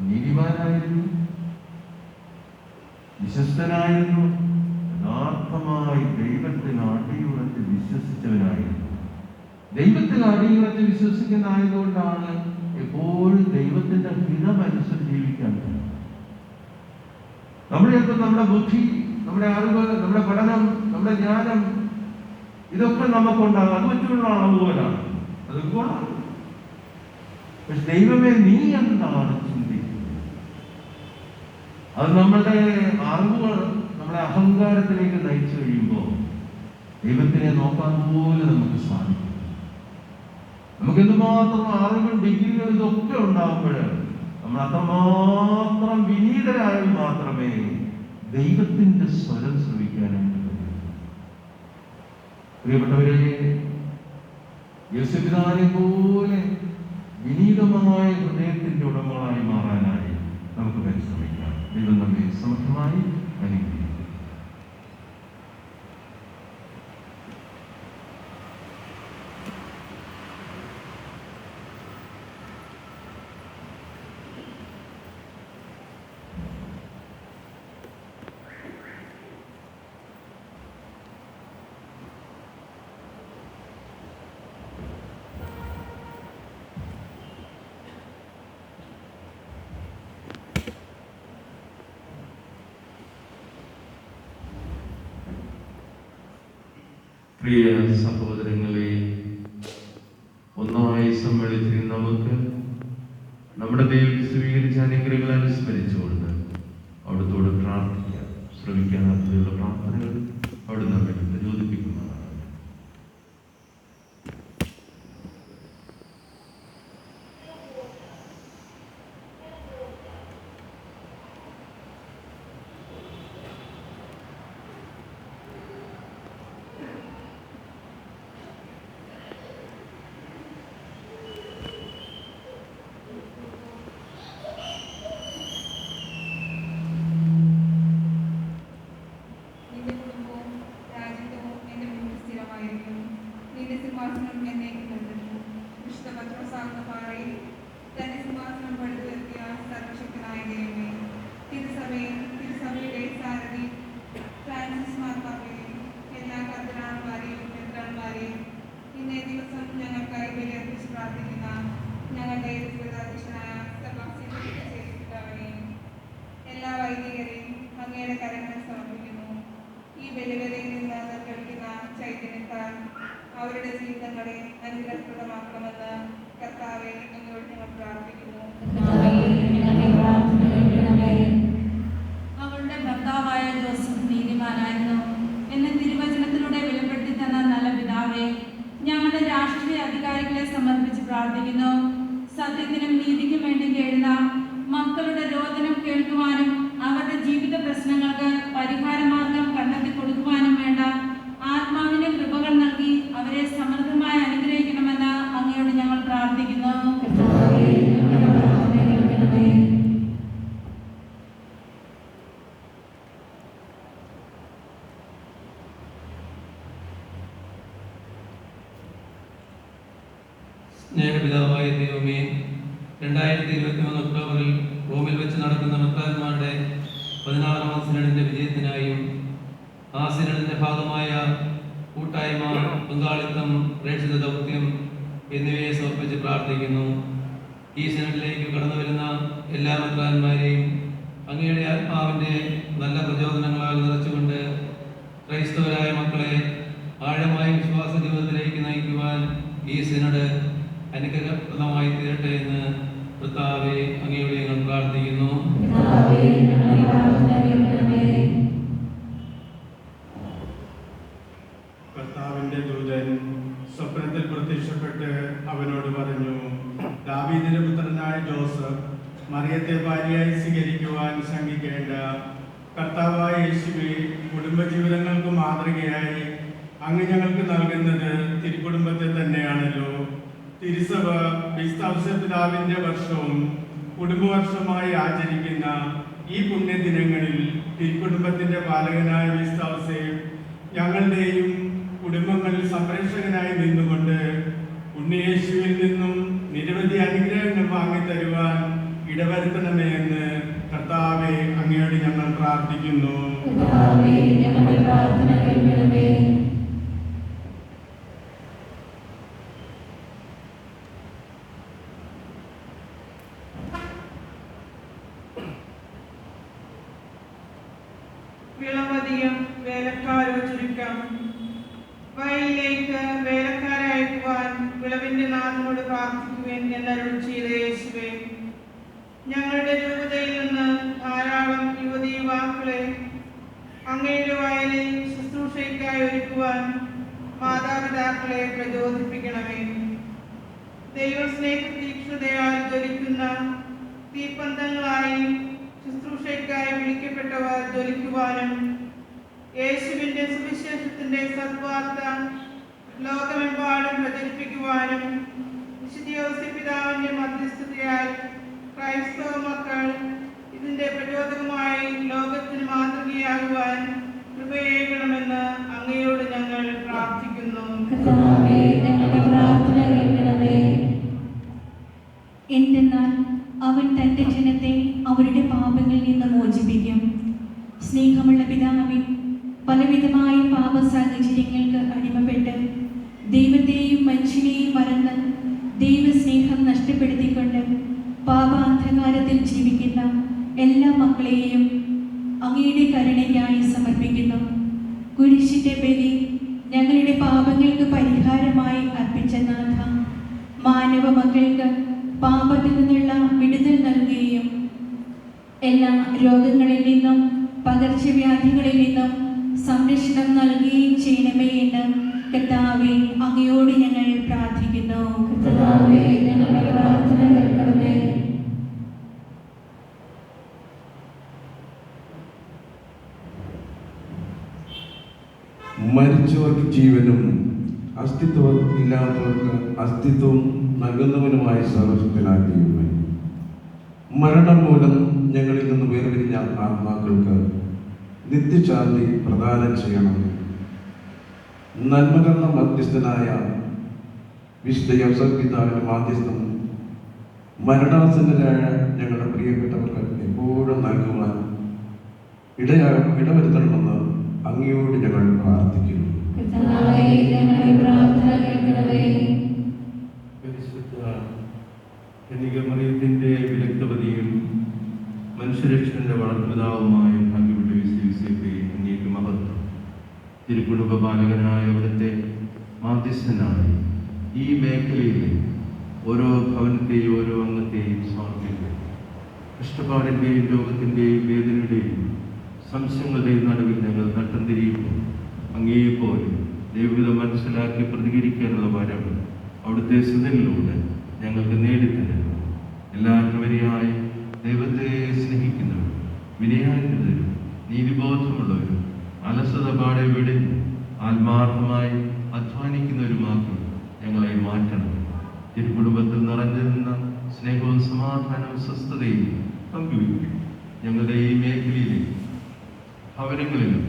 നീതിമാനായിരുന്നു, വിശ്വസ്തനായിരുന്നു, യഥാർത്ഥമായി ദൈവത്തിൽ അടിയുറച്ച് വിശ്വസിച്ചവനായിരുന്നു. ദൈവത്തിൽ അടിയുറച്ച് വിശ്വസിക്കുന്നതായതുകൊണ്ടാണ് എപ്പോഴും ദൈവത്തിന്റെ ഹിതമനുസരിച്ച് ജീവിക്കാൻ കഴിയും. നമ്മൾ ചിലപ്പോൾ നമ്മുടെ ബുദ്ധി, നമ്മുടെ അറിവ്, നമ്മുടെ പഠനം, നമ്മുടെ ജ്ഞാനം ഇതൊക്കെ നമുക്കുണ്ടാകും. അത് വെച്ചുള്ള അളവ് പോലാണ്, അത് ഗുണമാണ്. പക്ഷെ ദൈവമേ നീ എന്താണ് ചിന്തിക്കുന്നത്? അത് നമ്മളുടെ അറിവുകൾ നമ്മളെ അഹങ്കാരത്തിലേക്ക് നയിച്ചു കഴിയുമ്പോൾ ദൈവത്തിനെ നോക്കാൻ പോലും നമുക്ക് സാധിക്കും. നമുക്ക് എന്തുമാത്രം അറിവും ഡിഗ്രികളും ഇതൊക്കെ ഉണ്ടാകുമ്പോൾ നമ്മൾ അത്രമാത്രം വിനീതരായാൽ മാത്രമേ ദൈവത്തിന്റെ സ്വരം ശ്രവിക്കാനായിട്ട് കഴിയൂ. പ്രിയപ്പെട്ടവരെ, യോസേപ്പിതാവിനെ പോലെ വിനീതമായ ഹൃദയത്തിന്റെ ഉടമകളായി മാറാനായി നമുക്ക് പരിശ്രമിക്കാം. ദൈവം നമ്മെ സമർത്ഥമായി അനുഗ്രഹിക്കും. പ്രിയ സഹോദരങ്ങളെ, ഒന്നായി സമ്മേളിച്ച് നമുക്ക് നമ്മുടെ ദൈവം സ്വീകരിച്ച അനുഗ്രഹങ്ങൾ അനുസ്മരിച്ചുകൊണ്ട് അവിടുത്തോട് പ്രാർത്ഥിക്കാം. ശ്രമിക്കാൻ അതിലുള്ള പ്രാർത്ഥനകൾ അവിടെ നമ്മെ പ്രചോദിപ്പിക്കുന്നതാണ്. എല്ലാ വൈദികരെയും അങ്ങയുടെ കരങ്ങളിൽ സമർപ്പിക്കുന്നു. ഈ ബലികളിൽ നിന്ന് നിർഗളിക്കുന്ന ചൈതന്യത്താൽ അവരുടെ ജീവിതങ്ങളെ അനുഗ്രഹപ്രദമാക്കണമെന്ന് കർത്താവെ അങ്ങോട്ട് ഞങ്ങൾ പ്രാർത്ഥിക്കുന്നു. അവളുടെ ഭർത്താവായ ജോസഫ് നീതിമാനായിരുന്നു എന്ന് തിരുവചനത്തിലൂടെ വെളിപ്പെടുത്തി തന്ന നല്ല പിതാവേ, ഞങ്ങളുടെ രാഷ്ട്രീയ അധികാരികളെ സമർപ്പിച്ച് പ്രാർത്ഥിക്കുന്നു. സത്യത്തിനും നീതിക്കും വേണ്ടി കേഴുന്ന മക്കളുടെ രോദനം കേൾക്കുവാനും അവരുടെ ജീവിത പ്രശ്നങ്ങൾക്ക് പരിഹാരമാർഗം കണ്ടെത്തി കൊടുക്കുവാനും വേണ്ട ആത്മാവിന്റെ കൃപകൾ നൽകി അവരെ സമൃദ്ധമായി അനുഗ്രഹിക്കണമെന്ന് അങ്ങയോട് ഞങ്ങൾ പ്രാർത്ഥിക്കുന്നു. സ്നേഹപിതാവായ ദൈവമേ, 2023 ഒക്ടോബറിൽ റോമിൽ വെച്ച് നടക്കുന്ന മെത്രാന്മാരുടെ 16ാം സിനഡിന്റെ വിജയത്തിനായും ആ സിനഡിന്റെ ഭാഗമായ കൂട്ടായ്മ, പങ്കാളിത്തം, പ്രേക്ഷിത ദൗത്യം എന്നിവയെ സമർപ്പിച്ച് പ്രാർത്ഥിക്കുന്നു. ഈ സിനഡിലേക്ക് കടന്നു വരുന്ന എല്ലാ മെത്രാന്മാരെയും അങ്ങയുടെ ആത്മാവിന്റെ നല്ല പ്രചോദനങ്ങളാൽ നിറച്ചുകൊണ്ട് ക്രൈസ്തവരായ മക്കളെ ആഴമായ വിശ്വാസ ജീവിതത്തിലേക്ക് നയിക്കുവാൻ ഈ സിനഡ് അനുഗ്രഹപ്രദമായി തീരട്ടെ എന്ന് കർത്താവേ അങ്ങയോട് ഞങ്ങൾ പ്രാർത്ഥിക്കുന്നു. കർത്താവിന്റെ ദൂതൻ സ്വപ്നത്തിൽ പ്രത്യക്ഷപ്പെട്ട് അവനോട് പറഞ്ഞു, ദാവീദിന്റെ പുത്രനായ ജോസഫ്, അദ്ദേഹത്തെ ഭാര്യയായി സ്വീകരിക്കുവാൻ ശങ്കിക്കേണ്ട. കർത്താവായ യേശുവേ, കുടുംബജീവിതങ്ങൾക്ക് മാതൃകയായി അങ്ങ് ഞങ്ങൾക്ക് നൽകുന്നത് തിരുക്കുടുംബത്തെ തന്നെയാണല്ലോ. തിരുസഭ ക്രിസ്തൗസ്യ പിതാവിൻ്റെ വർഷവും കുടുംബവർഷമായി ആചരിക്കുന്ന ഈ പുണ്യദിനങ്ങളിൽ തിരുക്കുടുംബത്തിൻ്റെ പാലകനായ ക്രിസ്തൗസ്യെ ഞങ്ങളുടെയും കുടുംബങ്ങളിൽ സംരക്ഷകനായി നിന്നുകൊണ്ട് ഉണ്ണിയേശുവിൽ നിന്നും നിരവധി അനുഗ്രഹങ്ങൾ വാങ്ങിത്തരുവാൻ ഇടവരുത്തണമേ എന്ന് കർത്താവെ അങ്ങയോട് ഞങ്ങൾ പ്രാർത്ഥിക്കുന്നു. വിളമധികം വേലക്കാരോ ചുരുക്കം. വയലിലേക്ക് വേലക്കാരെ അയക്കുവാൻ വിളവിന്റെ നാഥനോട് പ്രാർത്ഥിക്കുവാൻ എന്നരുൾ ചെയ്ത യേശുവേ, ഞങ്ങളുടെ രൂപതയിൽ നിന്ന് ധാരാളം യുവതി യുവാക്കളെ അങ്ങയുടെ വയലിൽ ശുശ്രൂഷയ്ക്കായി ഒരുക്കുവാൻ മാതാപിതാക്കളെ പ്രചോദിപ്പിക്കണമേ. ദൈവസ്നേഹ തീക്ഷ്ണതയാൽ ജ്വലിക്കുന്ന തീപ്പന്തങ്ങളായി ശുശ്രൂഷയ്ക്കായി വിളിക്കപ്പെട്ടവർ ജ്വലിക്കുവാനും യേശുവിന്റെ സുവിശേഷത്തിന്റെ സദ്വാർത്ത ലോകമെമ്പാടും പ്രചരിപ്പിക്കുവാനും വിശുദ്ധ യോസേപ്പ് പിതാവിന്റെ മധ്യസ്ഥതയാൽ ക്രൈസ്തവ മക്കൾ ഇതിന്റെ പ്രചോദകമായി ലോകത്തിന് മാതൃകയാകുവാൻ കൃപയേകണമെന്ന് അങ്ങയോട് ഞങ്ങൾ പ്രാർത്ഥിക്കുന്നു. എന്തെന്നാൽ അവൻ തന്റെ ജനത്തെ അവരുടെ പാപങ്ങളിൽ നിന്ന് മോചിപ്പിക്കും. സ്നേഹമുള്ള പിതാവിൻ പലവിധമായ പാപ സാഹചര്യങ്ങൾക്ക് അടിമപ്പെട്ട് ദൈവത്തെയും മനുഷ്യനെയും മറന്ന് ദൈവസ്നേഹം നഷ്ടപ്പെടുത്തിക്കൊണ്ട് പാപാന്ധകാരത്തിൽ ജീവിക്കുന്ന എല്ലാ മക്കളെയും അങ്ങയുടെ കരുണയ്ക്കായി സമർപ്പിക്കുന്നു. കുരിശിന്റെ ബലി ഞങ്ങളുടെ പാപങ്ങൾക്ക് പരിഹാരമായി അർപ്പിച്ച നാഥ, മാനവ മക്കൾക്ക് പാപത്തിൽ നിന്നുള്ള വിടുതൽ നൽകുകയും എല്ലാ രോഗങ്ങളിൽ നിന്നും പകർച്ചവ്യാധികളിൽ നിന്നും സംരക്ഷണം നൽകുകയും ചെയ്യണമേ എന്ന് കർത്താവേ അങ്ങയോട് ഞങ്ങൾ പ്രാർത്ഥിക്കുന്നു. മരിച്ചവർക്ക് ജീവനും അസ്തിത്വം ഇല്ലാത്തവർക്ക് അസ്തിത്വം നൽകുന്നവനുമായ സർവശക്തനായ ദൈവമേ, മരണം മൂലം ഞങ്ങളിൽ നിന്ന് വേർപിരിഞ്ഞ ആത്മാക്കൾക്ക് നിത്യശാന്തി പ്രദാനം ചെയ്യണം. നന്മകർന്ന മധ്യസ്ഥനായ വിശുദ്ധ യോസേപ്പ് പിതാവിന്റെ മാധ്യസ്ഥം മരണാസന്നരായ ഞങ്ങളുടെ പ്രിയപ്പെട്ടവർക്ക് എപ്പോഴും നൽകുവാൻ ഇടവരുത്തണമെന്ന് അങ്ങയോട് ഞങ്ങൾ പ്രാർത്ഥിക്കുന്നു. പരിശുദ്ധ കന്യകമറിയത്തിന്റെ വിരക്തപതിയും മനുഷ്യരക്ഷകന്റെ വളർത്തുപിതാവുമായ ഭാഗ്യപ്പെട്ട യോസേപ്പേ, അങ്ങേക്ക് മഹത്വം. തിരുക്കുടുംബ പാലകനായ അവിടുത്തെ മാധ്യസ്ഥനായി ഈ മേഖലയിലെ ഓരോ ഭവനത്തെയും ഓരോ അംഗത്തെയും സമർപ്പിക്കും. കഷ്ടപ്പാടിൻ്റെയും രോഗത്തിൻ്റെയും വേദനയുടെയും സംശയങ്ങളുടെയും നടുവിൽ ഞങ്ങൾ നട്ടം തിരിയുമ്പോൾ അങ്ങേപോലെ ദൈവം മനസ്സിലാക്കി പ്രതികരിക്കാനുള്ള വരം അവിടുത്തെ സുതനിലൂടെ ഞങ്ങൾക്ക് നേടിത്തരുന്നു. എല്ലാവരുമായി ദൈവത്തെ സ്നേഹിക്കുന്നവരും വിനയാന്വിതരും നീതിബോധമുള്ളവരും അലസത പാടെ വിടുന്നു ആത്മാർത്ഥമായി അധ്വാനിക്കുന്നവരുമാക്കി ഞങ്ങളെ മാറ്റണം. തിരുക്കുടുംബത്തിൽ നിറഞ്ഞിരുന്ന സ്നേഹവും സമാധാനവും സ്വസ്ഥതയും പങ്കുവയ്ക്കും. ഞങ്ങളുടെ ഈ മേഖലയിലെ ഭവനങ്ങളിലും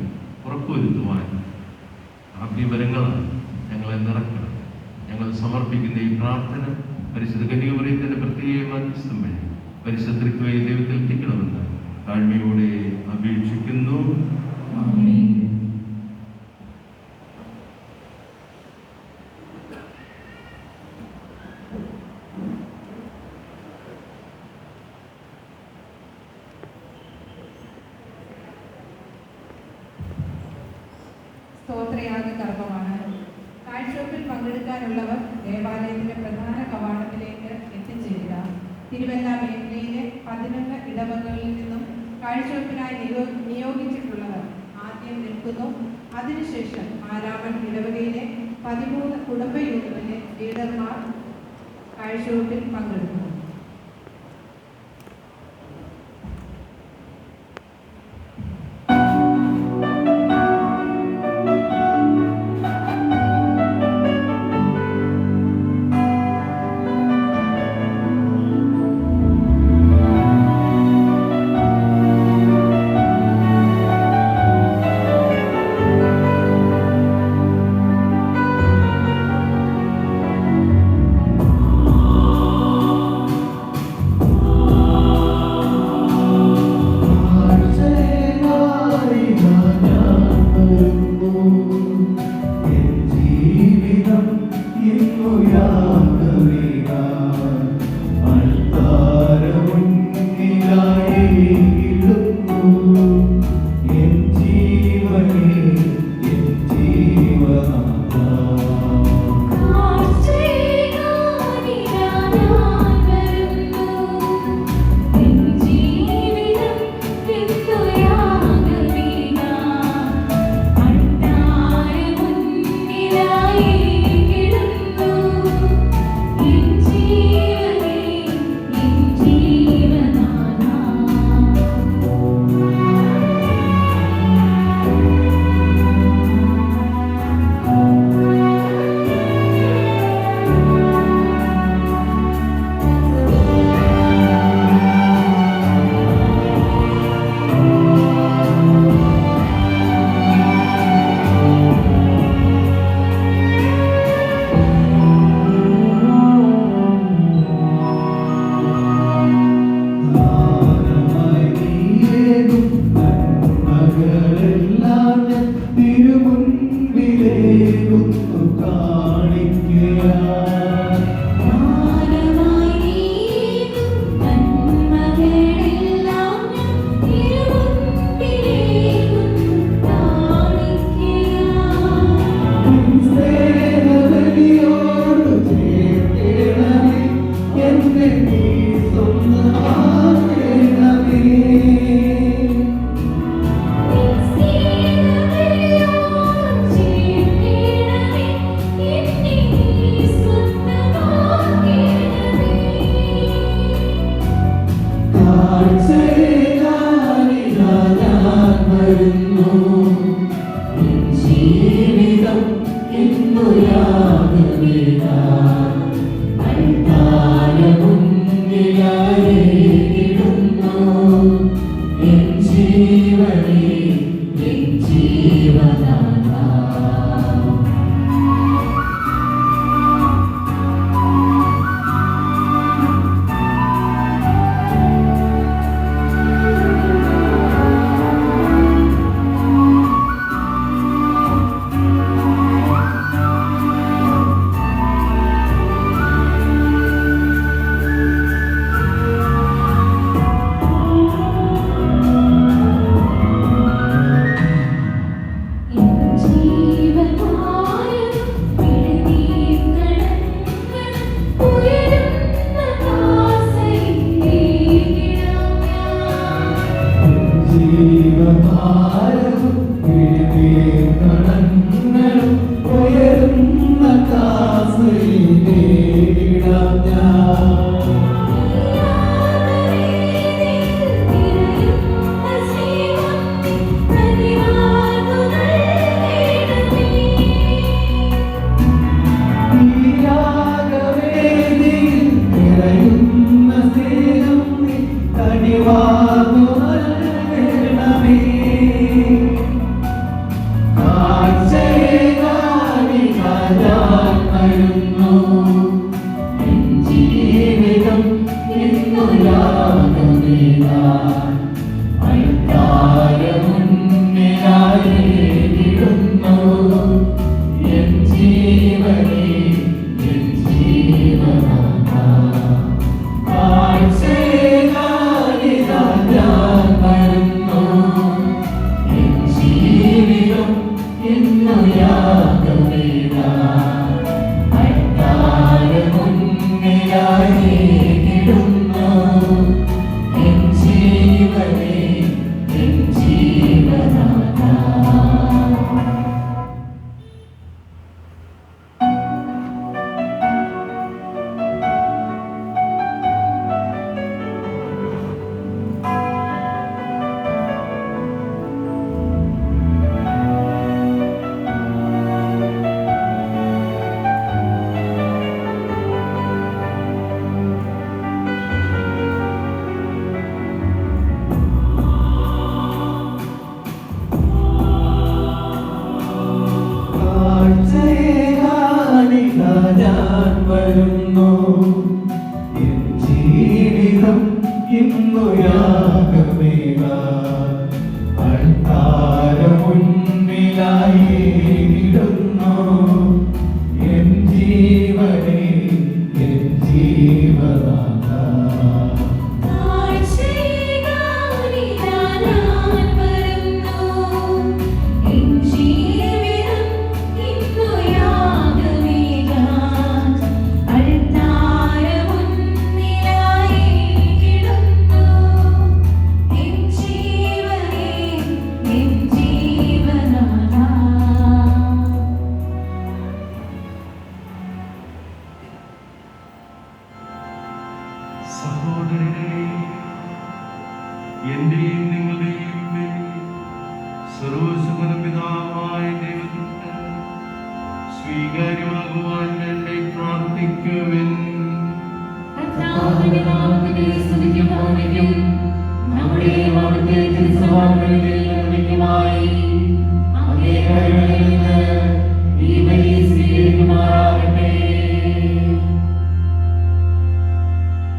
ഉറപ്പുവരുത്തുവാൻ അഭിവരങ്ങളാണ് ഞങ്ങളെ നിറക്കണം. ഞങ്ങൾ സമർപ്പിക്കുന്ന ഈ പ്രാർത്ഥന പരിശുദ്ധ കന്യകമറിയത്തിന്റെ പ്രത്യേക മധ്യസ്ഥം വഴി പരിശുദ്ധ ത്രിത്വയെ ദൈവത്തിൽ എത്തിക്കണമെന്ന് താഴ്മയോടെ അപേക്ഷിക്കുന്നു. സ്തോത്രയാഗ കർമ്മമാണ്. കാഴ്ചവെപ്പിൽ പങ്കെടുക്കാനുള്ളവർ ദേവാലയത്തിന്റെ പ്രധാന കവാടത്തിലേക്ക് എത്തിച്ചേരുക. തിരുവല്ല മേഖലയിലെ 11 ഇടവകളിൽ നിന്നും കാഴ്ചവെപ്പിനായി നിയോഗിച്ചിട്ടുള്ളവർ ആദ്യം നിൽക്കുന്നു. അതിനുശേഷം ആരാമൻ ഇടവകയിലെ 13 കുടുംബ യൂണിറ്റിലെ ലീഡർമാർ കാഴ്ചവെപ്പിൽ പങ്കെടുക്കുന്നു. ജീവഭാരവും കടങ്ങളും ഉയരുന്ന കാസയിലേടാം ഞാൻ. യാഗവേദിയിൽ നിറയുന്ന സ്നേഹം നീ കനിവാർന്നു നൽകണമേ. കാഴ്ചയേകാനി ഞാൻ വരുന്നു. എൻ ജീവിതം ഇന്നു യാഗമേകാൻ അൾത്താരമുന്നിലായി ഇടുന്നു. എൻ ജീവനേ എൻ ജീവനാഥ, കാഴ്ചയേകാനി ഞാൻ വരുന്നു. എൻ ജീവിതം ഇന്നു യാഗമേകാൻ അൾത്താരമുന്നിലായി ഇടുന്നു. എൻ ജീവനേ എൻ ജീവനാഥ. കാഴ്ചയേകാനി ഞാൻ വരുന്നു. എൻ ജീവിതം ഇന്നു യാഗമേകാൻ അൾത്താരമുന്നിലായി ഇടുന്നു. എൻ ജീവനേ എൻ ജീവനാഥ. സഹോദരനെ, എന്റെയും നിങ്ങളുടെയും മേൽ സർവ്വശക്തനും പിതാവായ ദൈവത്തിന് സ്വീകാര്യമാകുവാൻ വേണ്ടി പ്രാർത്ഥിക്കുവിൻ.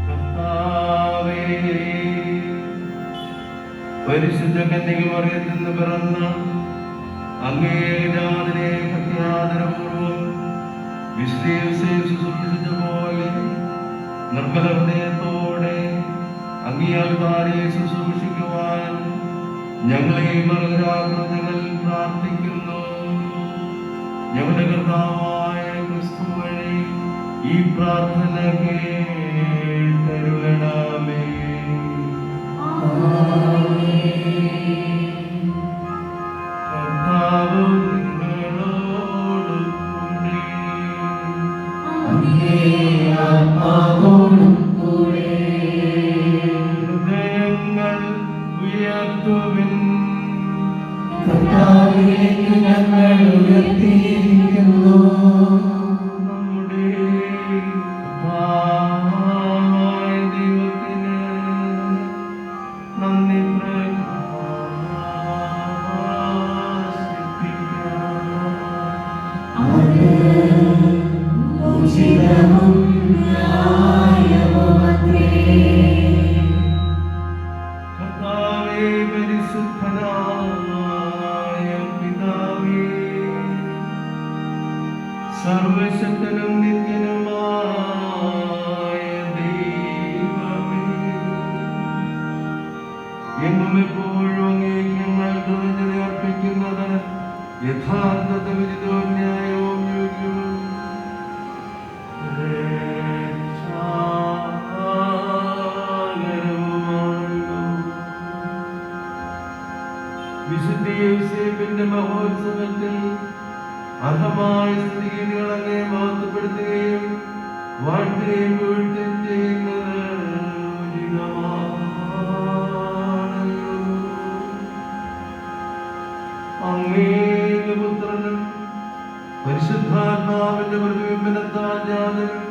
കർത്താവേ, പരിശുദ്ധ കന്യകമറിയത്തിൽ നിന്ന് പിറന്ന അങ്ങേ ജാതനെ ഭക്തിയാദരപൂർവം ശുശ്രൂഷിച്ച പോലെ നിർമ്മല ഹൃദയത്തോടെ അങ്ങേയാൽക്കാരെ ശുശ്രൂഷിക്കുവാൻ ഞങ്ങളെ മറുകരാകുന്നു ഞങ്ങൾ പ്രാർത്ഥിക്കുന്നു. ഞങ്ങളുടെ കർത്താവായ ക്രിസ്തു വഴി ഈ പ്രാർത്ഥന കേട്ടരുളണമേ. കർത്താവ് നിങ്ങളോട് കൂടെ. ഹൃദയങ്ങൾ ഉയർത്തുവിൻ. കർത്താവിലേക്ക് ഞങ്ങൾ ഉയർത്തിയിരിക്കുന്നു. നമ്മുടെ കർത്താവായ ദൈവത്തിന് നന്ദി ഉചിതവും ന്യായവുമത്രേ. കർത്താവേ, പരിശുദ്ധനായ പിതാവേ, സർവശക്തനും നിത്യനുമായ ദൈവമേ, എങ്ങും എപ്പോഴും അങ്ങേക്ക് ഞങ്ങൾ കൃതജ്ഞത അർപ്പിക്കുന്നത് യഥാർത്ഥത്തിൽ ഉചിതവും ന്യായവും യോഗ്യവും രക്ഷാകരവുമാകുന്നു. വിശുദ്ധ യോസേപ്പിന്റെ മഹോത്സവത്തിൽ അർഹമായ സ്തുതികൾ അങ്ങേ മഹത്വപ്പെടുത്തുകയും വാഴ്ത്തുകയും വീഴ്ത്തുകയും ചെയ്യുന്നത് ഉചിതമാണല്ലോ. അങ്ങയുടെ പുത്രനും പരിശുദ്ധാത്മാവിന്റെ പ്രതിബിംബനത്താൽ ജാതനും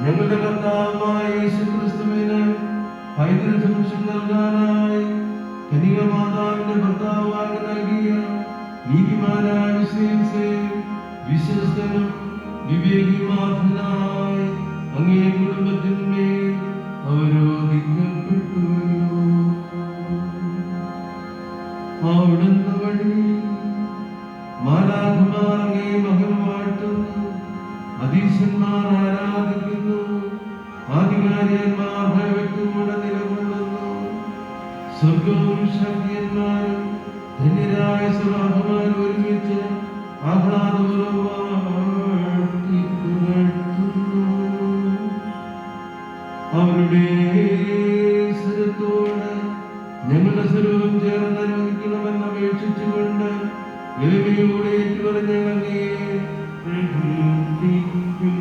ഞങ്ങളുടെ കർത്താവുമായ യേശുക്രിസ്തുവിന് പൈതൃകം നൽകാനായി കന്യകമാതാവിന്റെ ഭർത്താവായി നൽകിയ നീതിമാനായ വിശ്വസ്തനും വിവേകിമാനായി അങ്ങേ കുടുംബത്തിന്മേൽ അവരോധിക്കപ്പെട്ടു. അവിടുന്ന് വഴി മാലാഖമാർ അങ്ങേ മഹിമ വാഴ്ത്തുന്നു, അധീശന്മാർ ആരാധിക്കുന്നു, ആധികാരികന്മാർ ഭയഭക്തിയോടെ നിലകൊള്ളുന്നു. സ്വർഗവും ശക്തിയന്മാരും ധന്യരായ സ്വഭാവമാരും ഒരുമിച്ച് ആഹ്ലാദപൂർവ്വം വാഴ്ത്തിപ്പുകഴ്ത്തുന്നു. അവരുടെ സ്വരത്തോട് ഞങ്ങളുടെ സ്വരവും ചേർന്ന് അനുവദിക്കണമെന്ന് അപേക്ഷിച്ചുകൊണ്ട് എളിമയോടെ ഏറ്റുപറഞ്ഞ് അങ്ങയെ പ്രകീർത്തിക്കും.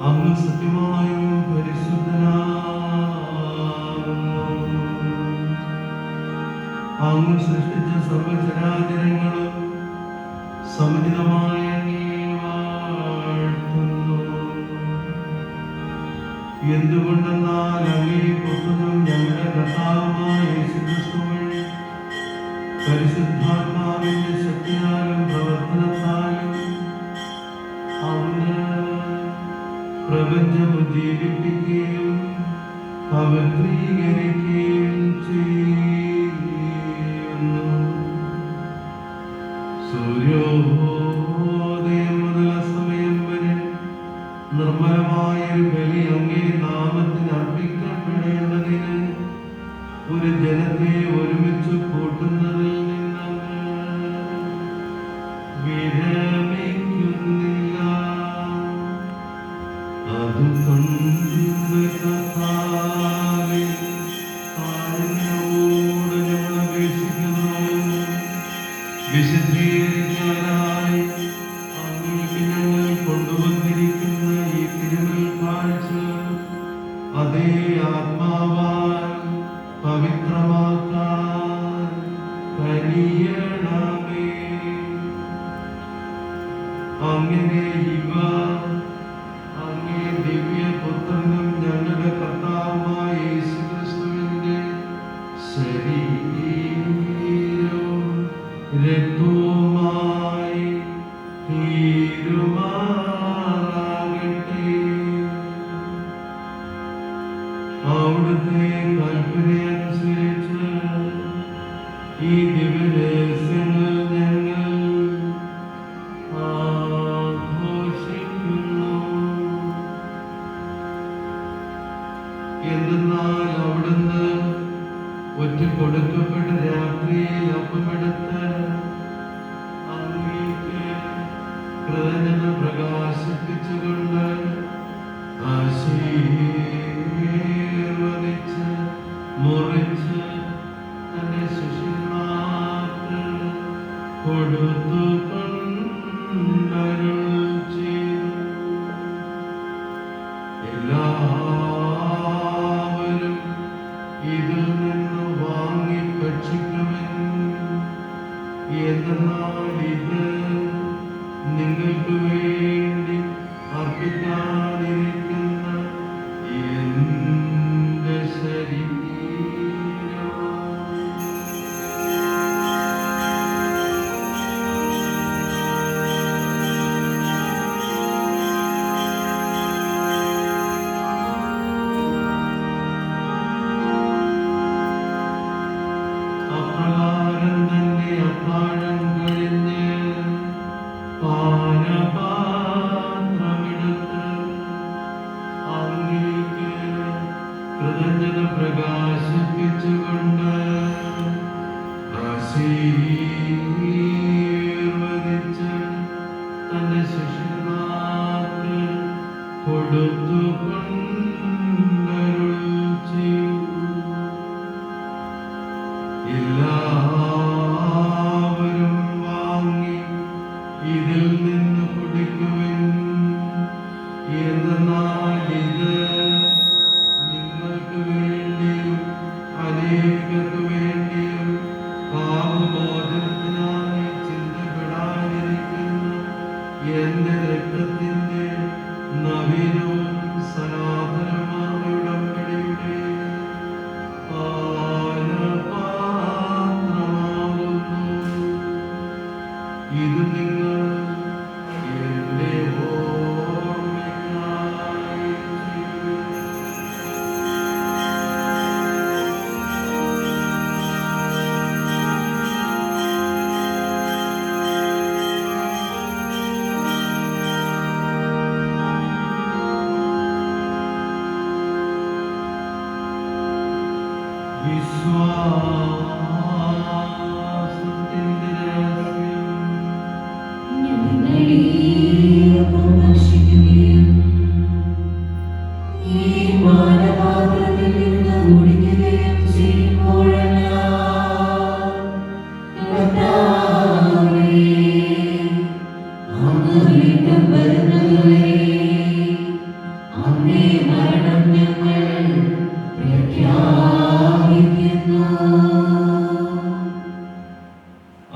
അങ്ങ് സത്യമായും പരിശുദ്ധനാകുന്നു. അങ്ങ് സൃഷ്ടിച്ച സർവചരാചരങ്ങളും സമുചിതമായ അങ്ങയെ വാഴ്ത്തുന്നു. എന്തുകൊണ്ടെന്നാൽ അങ്ങേ പുത്രനും ഞങ്ങളുടെ കർത്താവുമായ യേശുക്രിസ്തു വഴി പരിശുദ്ധാത്മാവിന്റെ ശക്തിയാലും പ്രവർത്തനത്താലും അങ്ങ് പ്രപഞ്ചം ഉജ്ജീവിപ്പിക്കുകയും പവിത്രീകരിക്കുകയും ചെയ്യുന്നു. സൂര്യോദയം മുതൽ അസ്തമയം വരെ നിർമ്മലമായ ഒരു ബലി അങ്ങേ നാമത്തിന് അർപ്പിക്കപ്പെടേണ്ടതിന് ഒരു ജനത്തെ ഒരുമിച്ച് കൂട്ടുന്നതിൽ നിന്നങ്ങ് വിരമിക്കുന്നില്ല. അതുകൊണ്ട് കർത്താവേ, കാരുണ്യത്തോട് ഞങ്ങൾ അപേക്ഷിക്കുന്നു. വിശുദ്ധീകരിക്കാനായി അങ്ങേക്ക് ഞങ്ങൾ കൊണ്ടുവന്നിരിക്കുന്ന ഈ തിരുമൽ കാഴ്ച അതേ ആത്മാവാൽ പവിത്രമാക്കാൻ കഴിയണമേ. അങ്ങനെ ഇവ അങ്ങേ ദിവ്യ എന്തെന്നാൽ അവിടുന്ന് ഒറ്റ കൊടുക്കപ്പെട്ട രാത്രിയിൽ അപ്പമെടുത്ത് അങ്ങേക്ക് കൃതജ്ഞത പ്രകാശിപ്പിച്ചുകൊണ്ട് ആശീർവദിച്ച് മുറിച്ച് തന്റെ ശിഷ്യന്മാർക്ക് കൊടുത്തു കൊണ്ടരുൾ ചെയ്തു. എല്ലാവരും ഇതിൽ നിന്ന് വാങ്ങി ഭക്ഷിക്കുമെൻ. എന്തെന്നാൽ ഇത് നിങ്ങൾക്ക് വേണ്ടി അർപ്പിക്കാനിരിക്കുന്ന എന്റെ ശരീരം. അപ്രകാരം തന്നെ അത്താഴം കഴിഞ്ഞ് പാനപാത്രമെടുത്ത് അങ്ങേക്ക് കൃതജ്ഞത പ്രകാശിപ്പിച്ചുകൊണ്ട് ആശീർവദിച്ച് തന്റെ ശിഷ്യന്മാർക്ക് കൊടുത്തു കൊണ്ടരുൾ ചെയ്തു. എല്ലാവരും വാങ്ങി ഇതിൽ നിന്ന് കുടിക്കുവിൻ. എന്തെന്നാൽ ഇത് നിങ്ങൾക്ക് വേണ്ടിയും അനേകർക്ക് വേണ്ടിയും പാപമോചനത്തിനായി ചിന്തപ്പെടാനിരിക്കുന്ന എന്റെ രക്തത്തിന്റെ നവീനവും സനാതനമായ ഉടമ്പടിയുടെ പാനപാത്രമാകുന്നു. ഇത് നിങ്ങൾ എന്റെ ഓർമ്മയ്ക്കായി ചെയ്യുവിൻ. വിശ്വാസത്തിന്റെ രഹസ്യം.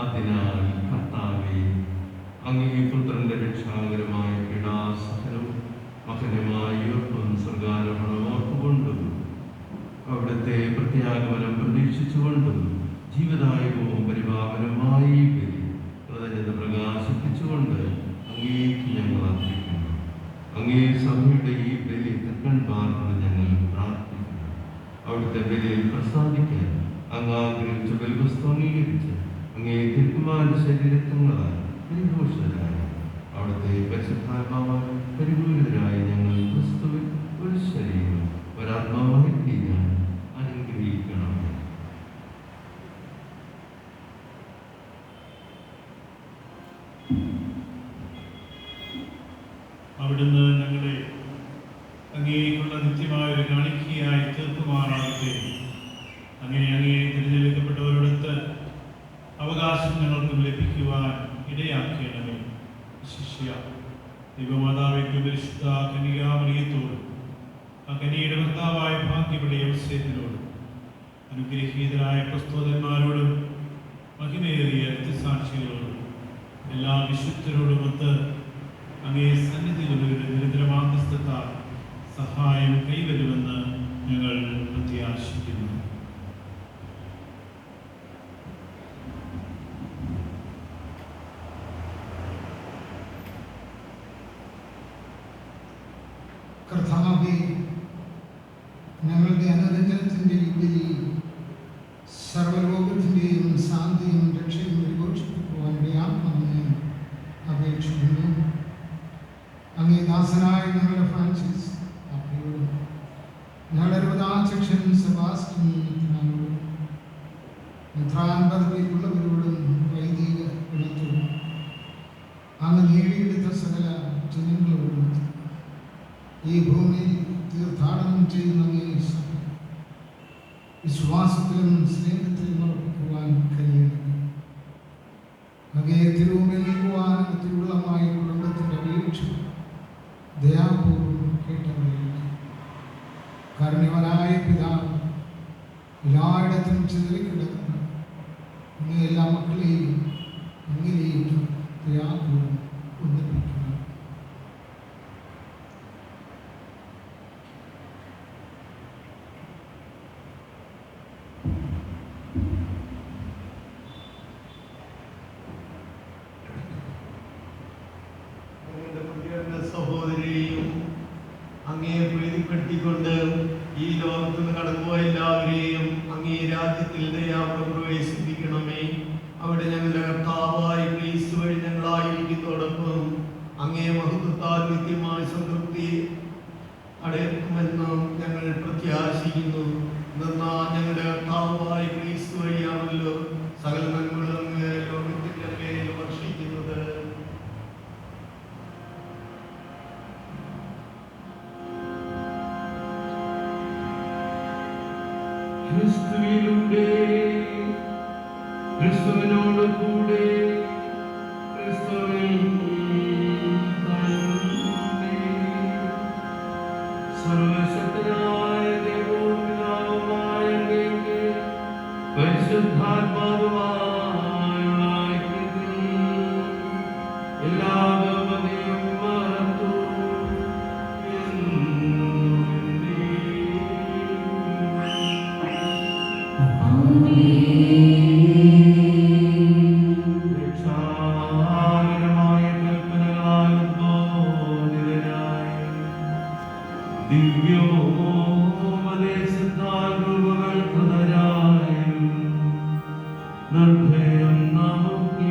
അതിനാൽ കർത്താവേ, അങ്ങേ പുത്രന്റെ രക്ഷാകരമായ പീഡാസഹനവും മകനമായ ഉയർപ്പും സ്വർഗാരോഹണവും ഓർത്തുകൊണ്ടും അവിടുത്തെ പ്രത്യാഗമനം പ്രതീക്ഷിച്ചുകൊണ്ടും ജീവദായകവും പരിപാവനവുമായ ഈ ബലി കൃതജ്ഞത പ്രകാശിപ്പിച്ചുകൊണ്ട് അങ്ങേക്ക് ഞങ്ങൾ അർപ്പിക്കുന്നു. അങ്ങേ സഭയുടെ ഈ ബലി തൃക്കൺപാർന്ന് ഞങ്ങൾ പ്രാർത്ഥിക്കുന്നു. അവിടുത്തെ ബലിയിൽ പ്രസാദിക്കാൻ അങ്ങ് ആഗ്രഹിച്ച ബലിവസ്തു അംഗീകരിച്ച് അങ്ങേ തിരുക്കുമാരന്റെ ശരീരത്വങ്ങളാൽ പരിഭൂഷിതരായ അവിടുത്തെ പരിശുദ്ധാത്മാവാൽ പരിപൂരിതരായ ഞങ്ങൾ ക്രിസ്തുവിൽ ഒരു ശരീരം ഒരാത്മാവായി തീരാൻ അനുഗ്രഹിക്കണം. അവിടുന്ന് ഞങ്ങളെ അങ്ങേക്കുള്ള നിത്യമായ ഒരു കാണിക്കയായി തീർക്കുമാറാകട്ടെ. അങ്ങനെ അങ്ങേ തിരഞ്ഞെടുക്കപ്പെട്ടവരോടൊത്ത് അവകാശം ഞങ്ങൾക്ക് ലഭിക്കുവാൻ ഇടയാക്കണമേ. ശിഷ്യ ദൈവമാതാവിന്റെ പരിശുദ്ധ കന്യകാമറിയത്തോടും ആ കന്യയുടെ ഭർത്താവായ ഭാഗ്യയുടെ ഔസേപ്പിനോടും അനുഗ്രഹീതരായ പ്രസ്തോതന്മാരോടും മഹിമേറിയ രക്തസാക്ഷികളോടും എല്ലാ വിശുദ്ധരോടുമൊത്ത് അങ്ങേ സന്നിധിയിലുള്ളവരുടെ നിരന്തരമാന്തസ്ഥത്താൽ സഹായം കൈവരുമെന്ന് ഞങ്ങൾ പ്രത്യാശിക്കുന്നു. കർത്താവേ, ഞങ്ങളുടെ അനുരഞ്ജനത്തിൻ്റെ ബലി സർവലോകത്തിൻ്റെയും ശാന്തിയും രക്ഷയും പരിപോഷിപ്പിക്കുവാൻ ഇടയാക്കണമെന്ന് അപേക്ഷിക്കുന്നു. അങ്ങേ ദാസനായ ഞങ്ങളുടെ ഫ്രാൻസിസ് പാപ്പയോടും ഞങ്ങളുടെ രൂപതാധ്യക്ഷൻ സെബാസ്റ്റ്യൻ മെത്രാനോടും മെത്രാൻ പദവിയിലുള്ളവരോടും വൈദിക ഗണത്തോടും അങ്ങ് നേടിയെടുത്ത സകല ജനങ്ങളോടും ഈ ഭൂമിയിൽ തീർത്ഥാടനം ചെയ്യുന്ന അങ്ങേ സഭ വിശ്വാസത്തിലും സ്നേഹത്തിലും ഉറപ്പിക്കുവാൻ കഴിയണം. അങ്ങയെ തിരുമുമ്പിൽ തിരുവുള്ളമായ കുടുംബത്തിൻ്റെ അപേക്ഷ ദയാപൂർവം കേട്ടറിയുന്നു. കാരുണ്യവനായ പിതാവ് എല്ലായിടത്തും ചിതറിക്കിടക്കുന്ന അങ്ങേ എല്ലാ മക്കളെയും അങ്ങിലേക്ക് ദയാപൂർവം ഒന്നിപ്പിക്കുന്നു. സഹോദരിയെയും അങ്ങേ പ്രീതിപ്പെടുത്തിക്കൊണ്ട് ഈ ലോകത്ത് നിന്ന് കടന്നുപോയ എല്ലാവരെയും അങ്ങേ രാജ്യത്തിൽ ദയാപൂർവ്വം പ്രവേശിപ്പിക്കണമേ. അവിടെ ഞങ്ങളുടെ കർത്താവായ ക്രിസ്തു വഴി ഞങ്ങളായിരിക്കുന്നതോടൊപ്പം അങ്ങേ മഹത്വത്താൽ നിത്യമായ സംതൃപ്തി അടയക്കുമെന്ന് ഞങ്ങൾ പ്രത്യാശിക്കുന്നു. എന്നാൽ ഞങ്ങളുടെ കർത്താവായ ക്രിസ്തു വഴിയാണല്ലോ സകല നന്മകളും അങ്ങ് ലോകത്തിന്റെ മേൽ വർഷിക്കുന്നത്. ക്രിസ്തുവിലൂടെ ക്രിസ്തുവിനോട് കൂടെ ക്രിസ്തുവിൽ തന്നെ സർവശക്തനായ ദൈവവും പിതാവുമായ അങ്ങേക്ക് പരിശുദ്ധാത്മാവുമായുള്ള ഐക്യത്തിൽ എല്ലാ ബഹുമതിയും മഹത്വവും രക്ഷാകരമായ കൽപ്പനകളാൽ ഉദ്ബോധിതരായി ദിവ്യോപദേശത്താൽ രൂപകൽപ്പതരായും നിർഭയം നമുക്ക്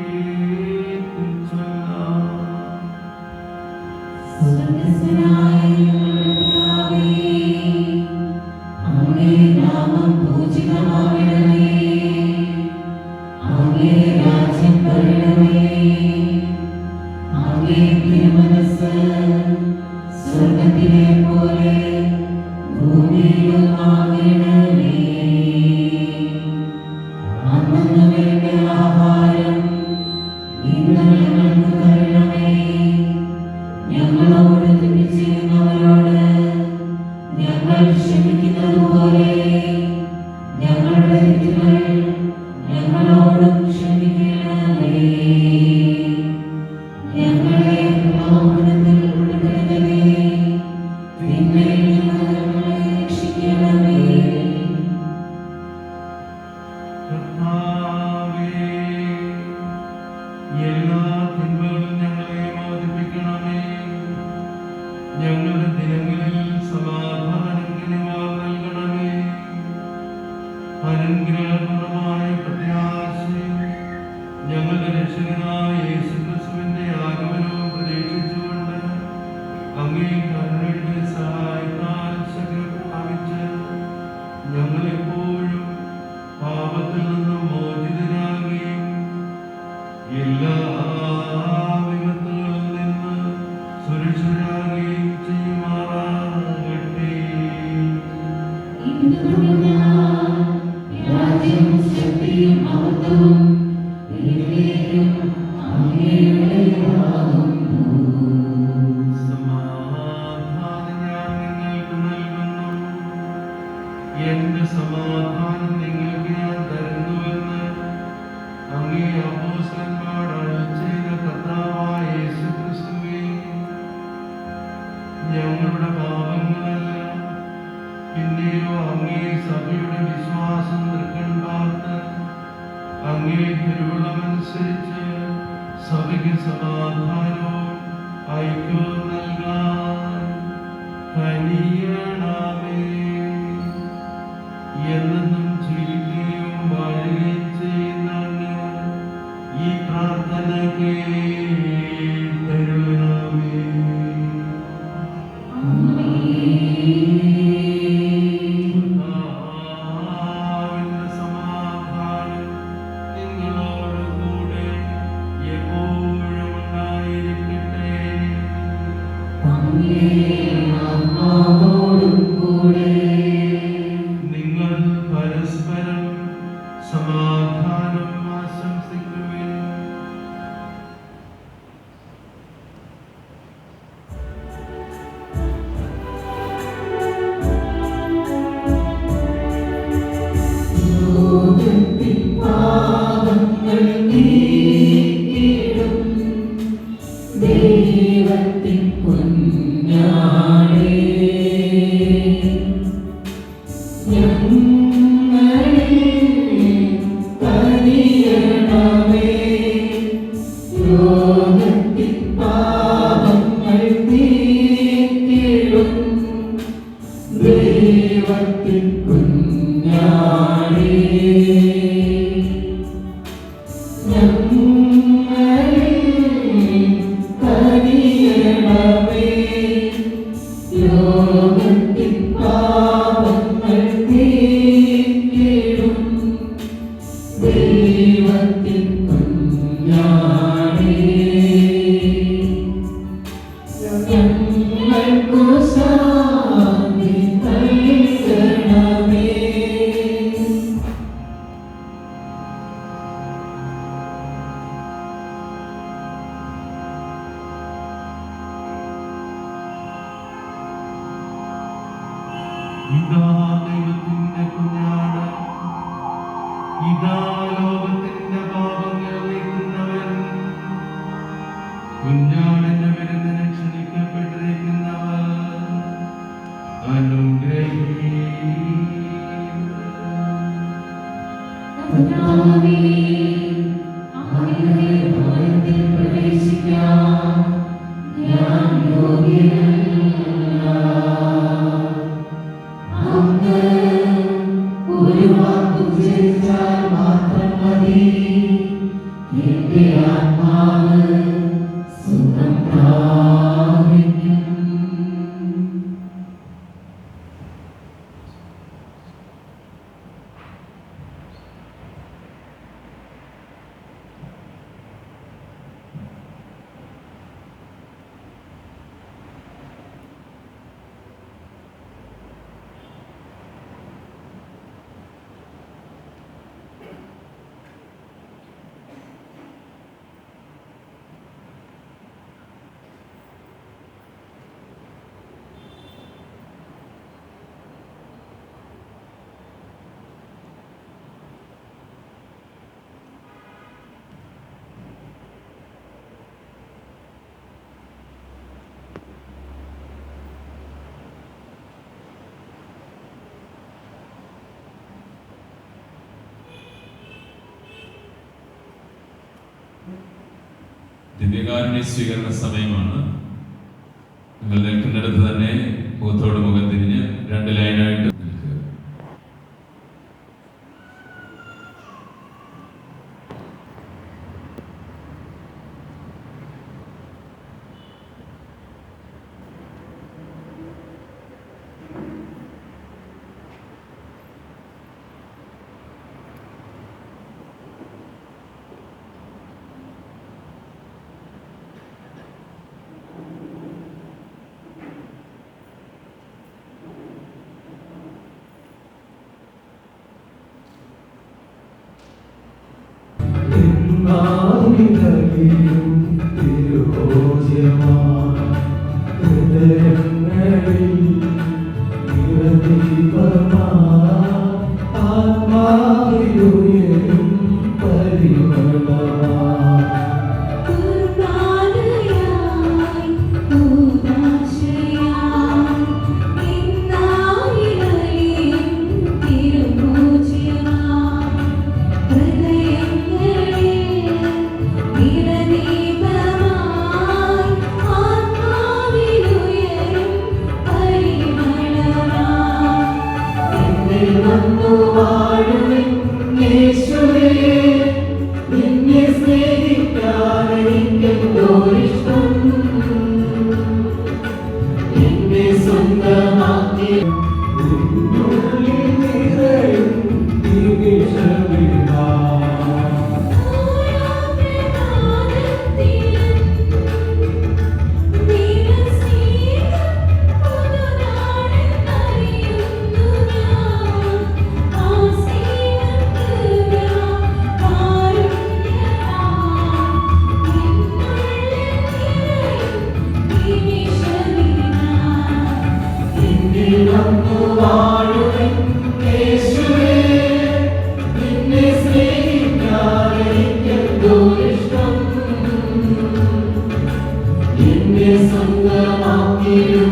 സ്വർഗത്തിലെ പോലെ ഭൂമിയിലും ആകണമേ. അന്നു വേണ്ട ആഹാരം ഇന്ന് ഞങ്ങൾക്ക് തരണമേ. ഞങ്ങളോട് തെറ്റ് ചെയ്യുന്നവരോട് ഞങ്ങൾ ക്ഷമിക്കുന്നത് പോലെ ഞങ്ങളുടെ തെറ്റുകൾ ഞങ്ങളോടും ക്ഷമിക്കണമേ. ഞങ്ങളെ പ്രലോഭനത്തിൽ ഉൾപ്പെടുത്തരുതേ, തിന്മയിൽ നിന്ന് ഞങ്ങളെ രക്ഷിക്കണമേ. കർത്താവേ, എല്ലാ തിന്മകളും ഞങ്ങളെ മോചിപ്പിക്കണമേ. ഞങ്ങളുടെ ദിനങ്ങളിൽ സമാധാനം കനിവാൽ നൽകണമേ. അനുഗ്രഹപൂർണമായ പ്രത്യാശയും ഞങ്ങളുടെ രക്ഷകനായ യേശുക്രിസ്തുവിന്റെ ആഗമനവും പ്രതീക്ഷിച്ചുകൊണ്ട് അങ്ങേ കരുണയുടെ സഹായത്താൽ ശക്തി പ്രാപിച്ച് ഞങ്ങളെപ്പോഴും പാപത്തിൽ നിന്നും മോചിതരാകുകയും എല്ലാ വിപത്തുകളിൽ നിന്ന് സുരക്ഷിതരാകുകയും ചെയ്യുമാറാകട്ടെ. രാജ്യവും ശക്തിയും മഹത്വവും എന്നേക്കും അങ്ങയുടേതാകുന്നു. സമാധാനം ഞാൻ നിങ്ങൾക്ക് നൽകുന്നു. എന്റെ സമാധാനം നിങ്ങൾക്ക് ഞാൻ തരുന്നുവെന്ന് അങ്ങേ അപ്പോസ്തലന്മാർ അരുളിച്ചെയ്ത കർത്താവായ യേശുക്രിസ്തുവേ, ഞങ്ങളുടെ പാപങ്ങളല്ല, പിന്നെയോ അങ്ങേ സഭയുടെ വിശ്വാസം തൃക്കൺ പാർത്ത് അങ്ങേ തിരുവുള്ളമനുസരിച്ച് സഭയ്ക്ക് സമാധാനവും ഐക്യവും നൽകാൻ കനിയണമേ. എന്നെന്നും ജീവിക്കുകയും വാഴുകയും ചെയ്യുന്ന അങ്ങ് ഈ പ്രാർത്ഥന കേട്ടരുളണമേ. ആമേൻ. കുഞ്ഞാടേ ഞങ്ങളെ തനിയണമേ ലോകത്തിൻ പാപങ്ങൾ നീക്കിടും ദൈവത്തിൻ കുഞ്ഞാടേ ഞങ്ങളെ തനിയണമേ ലോകത്തിൻ പാപങ്ങൾ നീക്കിടും ദൈവത്തിൻ കുഞ്ഞാടേ ഞങ്ങൾക്കു ശാന്തി നൽകണമേ. ഇതാ ദൈവത്തിന്റെ കുഞ്ഞാട്, ഇതാ ലോകത്തിന്റെ പാപങ്ങൾ നീക്കുന്നവൻ. കുഞ്ഞാടിന്റെ വിരുന്നിന് ക്ഷണിക്കപ്പെട്ടിരിക്കുന്നവർ കർത്താവേ, അങ്ങയുടെ ഭവനത്തിൽ പ്രവേശിക്കാൻ ഞാൻ യോഗ്യനല്ല. അങ്ങ് ഒരു വാക്ക് ഉച്ചരിച്ചാൽ മാത്രം മതി, എന്റെ ആത്മാവ് സുഖം പ്രാപിക്കും. ദിവ്യകാരുണ്യ സ്വീകരണ സമയമാണ്. നിങ്ങൾ നിൽക്കുന്നിടത്ത് തന്നെ മുഖത്തോട് മുഖം തിരിഞ്ഞ് രണ്ട് ലൈനായിട്ട് നിൽക്കുക. സ്വന്തമാക്കിയിടും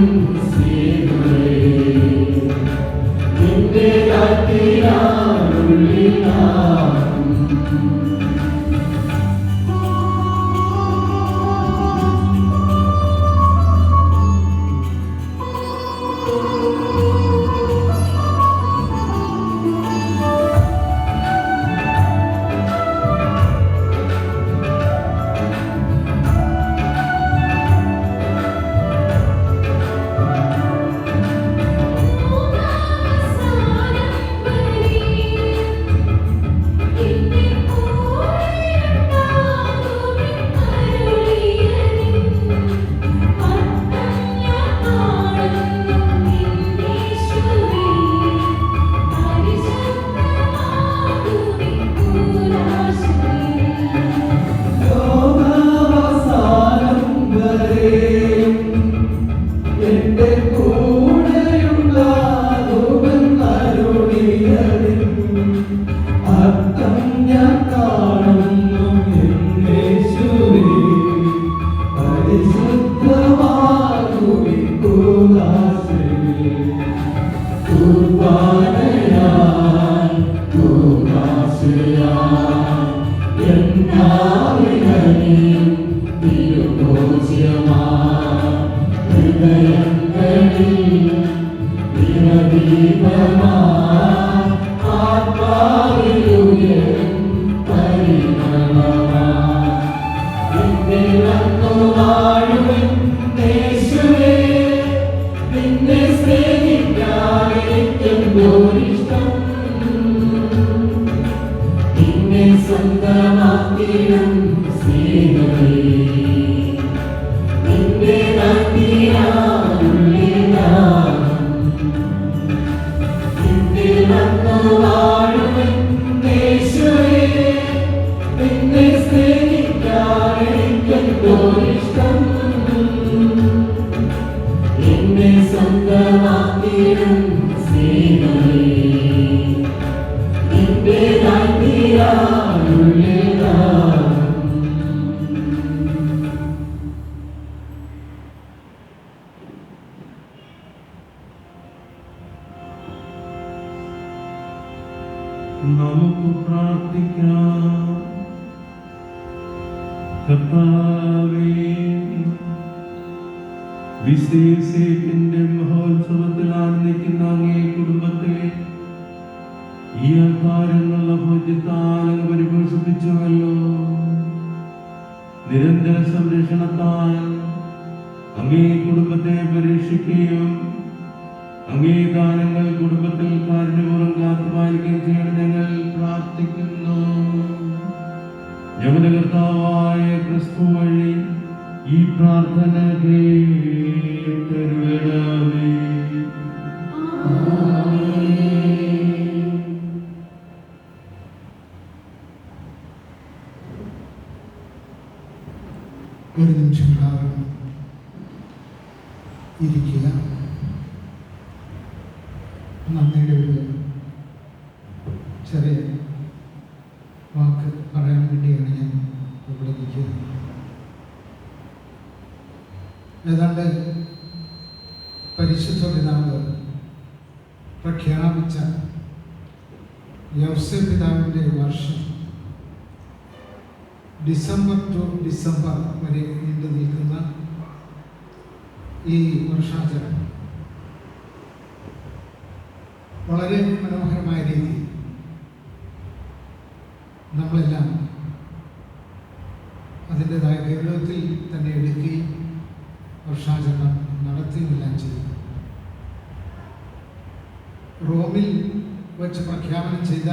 നമുക്ക് പ്രാർത്ഥിക്കാം. കർത്താവേ, വിശേഷത്തിന്റെ മഹോത്സവത്തിൽ ആനന്ദിക്കുന്ന അങ്ങേ കുടുംബത്തെ ഈ അകാര്യങ്ങളുള്ള ഭോജ്യത്താൽ പരിപോഷിപ്പിച്ചുവല്ലോ. നിരന്തര സംരക്ഷണത്താൽ അങ്ങേ കുടുംബത്തെ പരീക്ഷിക്കുകയും അങ്ങേ ദാനങ്ങൾ കുടുംബത്തിൽ കാരുണ്യപൂർവ്വം കാത്തുപാലിക്കുകയും ചെയ്യണം ഞങ്ങൾ പ്രാർത്ഥിക്കുന്നു. ഞങ്ങളുടെ കർത്താവായ ക്രിസ്തു വഴി ഈ പ്രാർത്ഥന കേട്ടരുളണമേ. ഒരു നിമിഷം ഇരിക്കുക. നന്ദിയുടെ ഒരു ചെറിയ വാക്ക് പറയാൻ വേണ്ടിയാണ് ഞാൻ ഇവിടെ നിൽക്കുന്നത്. ഏതാണ്ട് പരിശുദ്ധ പിതാവ് പ്രഖ്യാപിച്ച യൗസേ പിതാവിൻ്റെ വർഷം ഡിസംബർ ടു ഡിസംബർ വരെ നീണ്ടു നിൽക്കുന്ന ഈ വർഷാചരണം വളരെ മനോഹരമായ രീതിയിൽ നമ്മളെല്ലാം അതിൻ്റെതായ ഗൗരവത്തിൽ തന്നെ എടുക്കുകയും വർഷാചരണം നടത്തുകയെല്ലാം ചെയ്തു. റോമിൽ വച്ച് പ്രഖ്യാപനം ചെയ്ത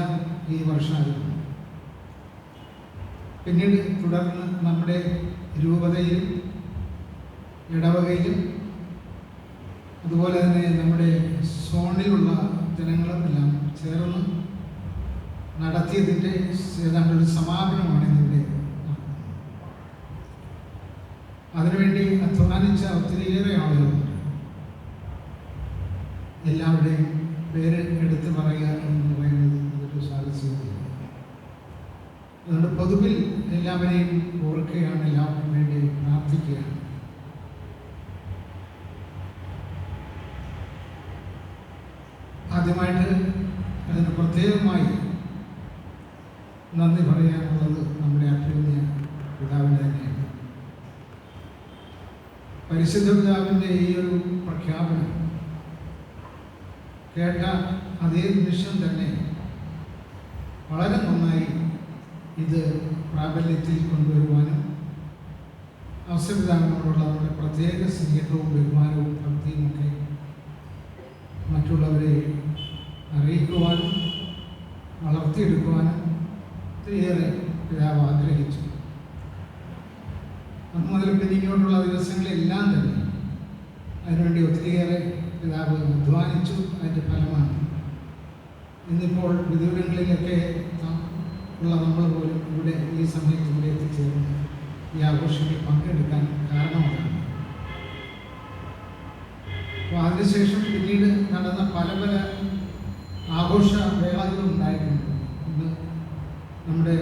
ഈ വർഷാചരണം പിന്നീട് തുടർന്ന് നമ്മുടെ രൂപതയിലും ഇടവകയിലും അതുപോലെ തന്നെ നമ്മുടെ സോണിലുള്ള ജനങ്ങളും എല്ലാം ചേർന്ന് നടത്തിയതിൻ്റെ ഏതാണ്ട് ഒരു സമാപനമാണ് ഇതിൻ്റെ. അതിനുവേണ്ടി അധ്വാനിച്ച ഒത്തിരിയേറെ ആളുകളുണ്ട്. എല്ലാവരുടെയും പേര് എടുത്തു പറയുക എന്ന് പറയുന്നത് അതൊരു സാഹചര്യമാണ്. അതുകൊണ്ട് പൊതുവിൽ എല്ലാവരെയും ഓർക്കുകയാണ്, എല്ലാവർക്കും വേണ്ടി പ്രാർത്ഥിക്കുകയാണ്. ആദ്യമായിട്ട് അതിന് പ്രത്യേകമായി നന്ദി പറയാനുള്ളത് നമ്മുടെ അഭിമന്യ പിതാവിന് തന്നെയാണ്. പരിശുദ്ധ പിതാവിൻ്റെ ഈ ഒരു പ്രഖ്യാപനം കേട്ട അതേ നിമിഷം തന്നെ വളരെ നന്നായി ഇത് പ്രാബല്യത്തിൽ കൊണ്ടുവരുവാനും ഔസപിതാവിനോടുള്ള നമ്മുടെ പ്രത്യേക സ്നേഹവും ബഹുമാനവും ഭക്തിയുമൊക്കെ മറ്റുള്ളവരെ അറിയിക്കുവാനും വളർത്തിയെടുക്കുവാനും ഒത്തിരിയേറെ പിതാവ് ആഗ്രഹിച്ചു. അന്ന് മുതൽ പിന്നെ ഇങ്ങോട്ടുള്ള ദിവസങ്ങളെല്ലാം തന്നെ അതിനുവേണ്ടി ഒത്തിരിയേറെ പിതാവ് അധ്വാനിച്ചു. അതിൻ്റെ ഫലമാണ് ഇന്നിപ്പോൾ വിദൂരങ്ങളിലൊക്കെ ഉള്ള നമ്മൾ പോലും ഇവിടെ ഈ സമയത്ത് ഇവിടെ എത്തിച്ചേർന്ന് ഈ ആഘോഷങ്ങളിൽ പങ്കെടുക്കാൻ കാരണമാണ്. അപ്പോൾ അതിനുശേഷം പിന്നീട് നടന്ന പല പല ആഘോഷ വേളകളും ഉണ്ടായിട്ടുണ്ട്. ഇന്ന് നമ്മുടെ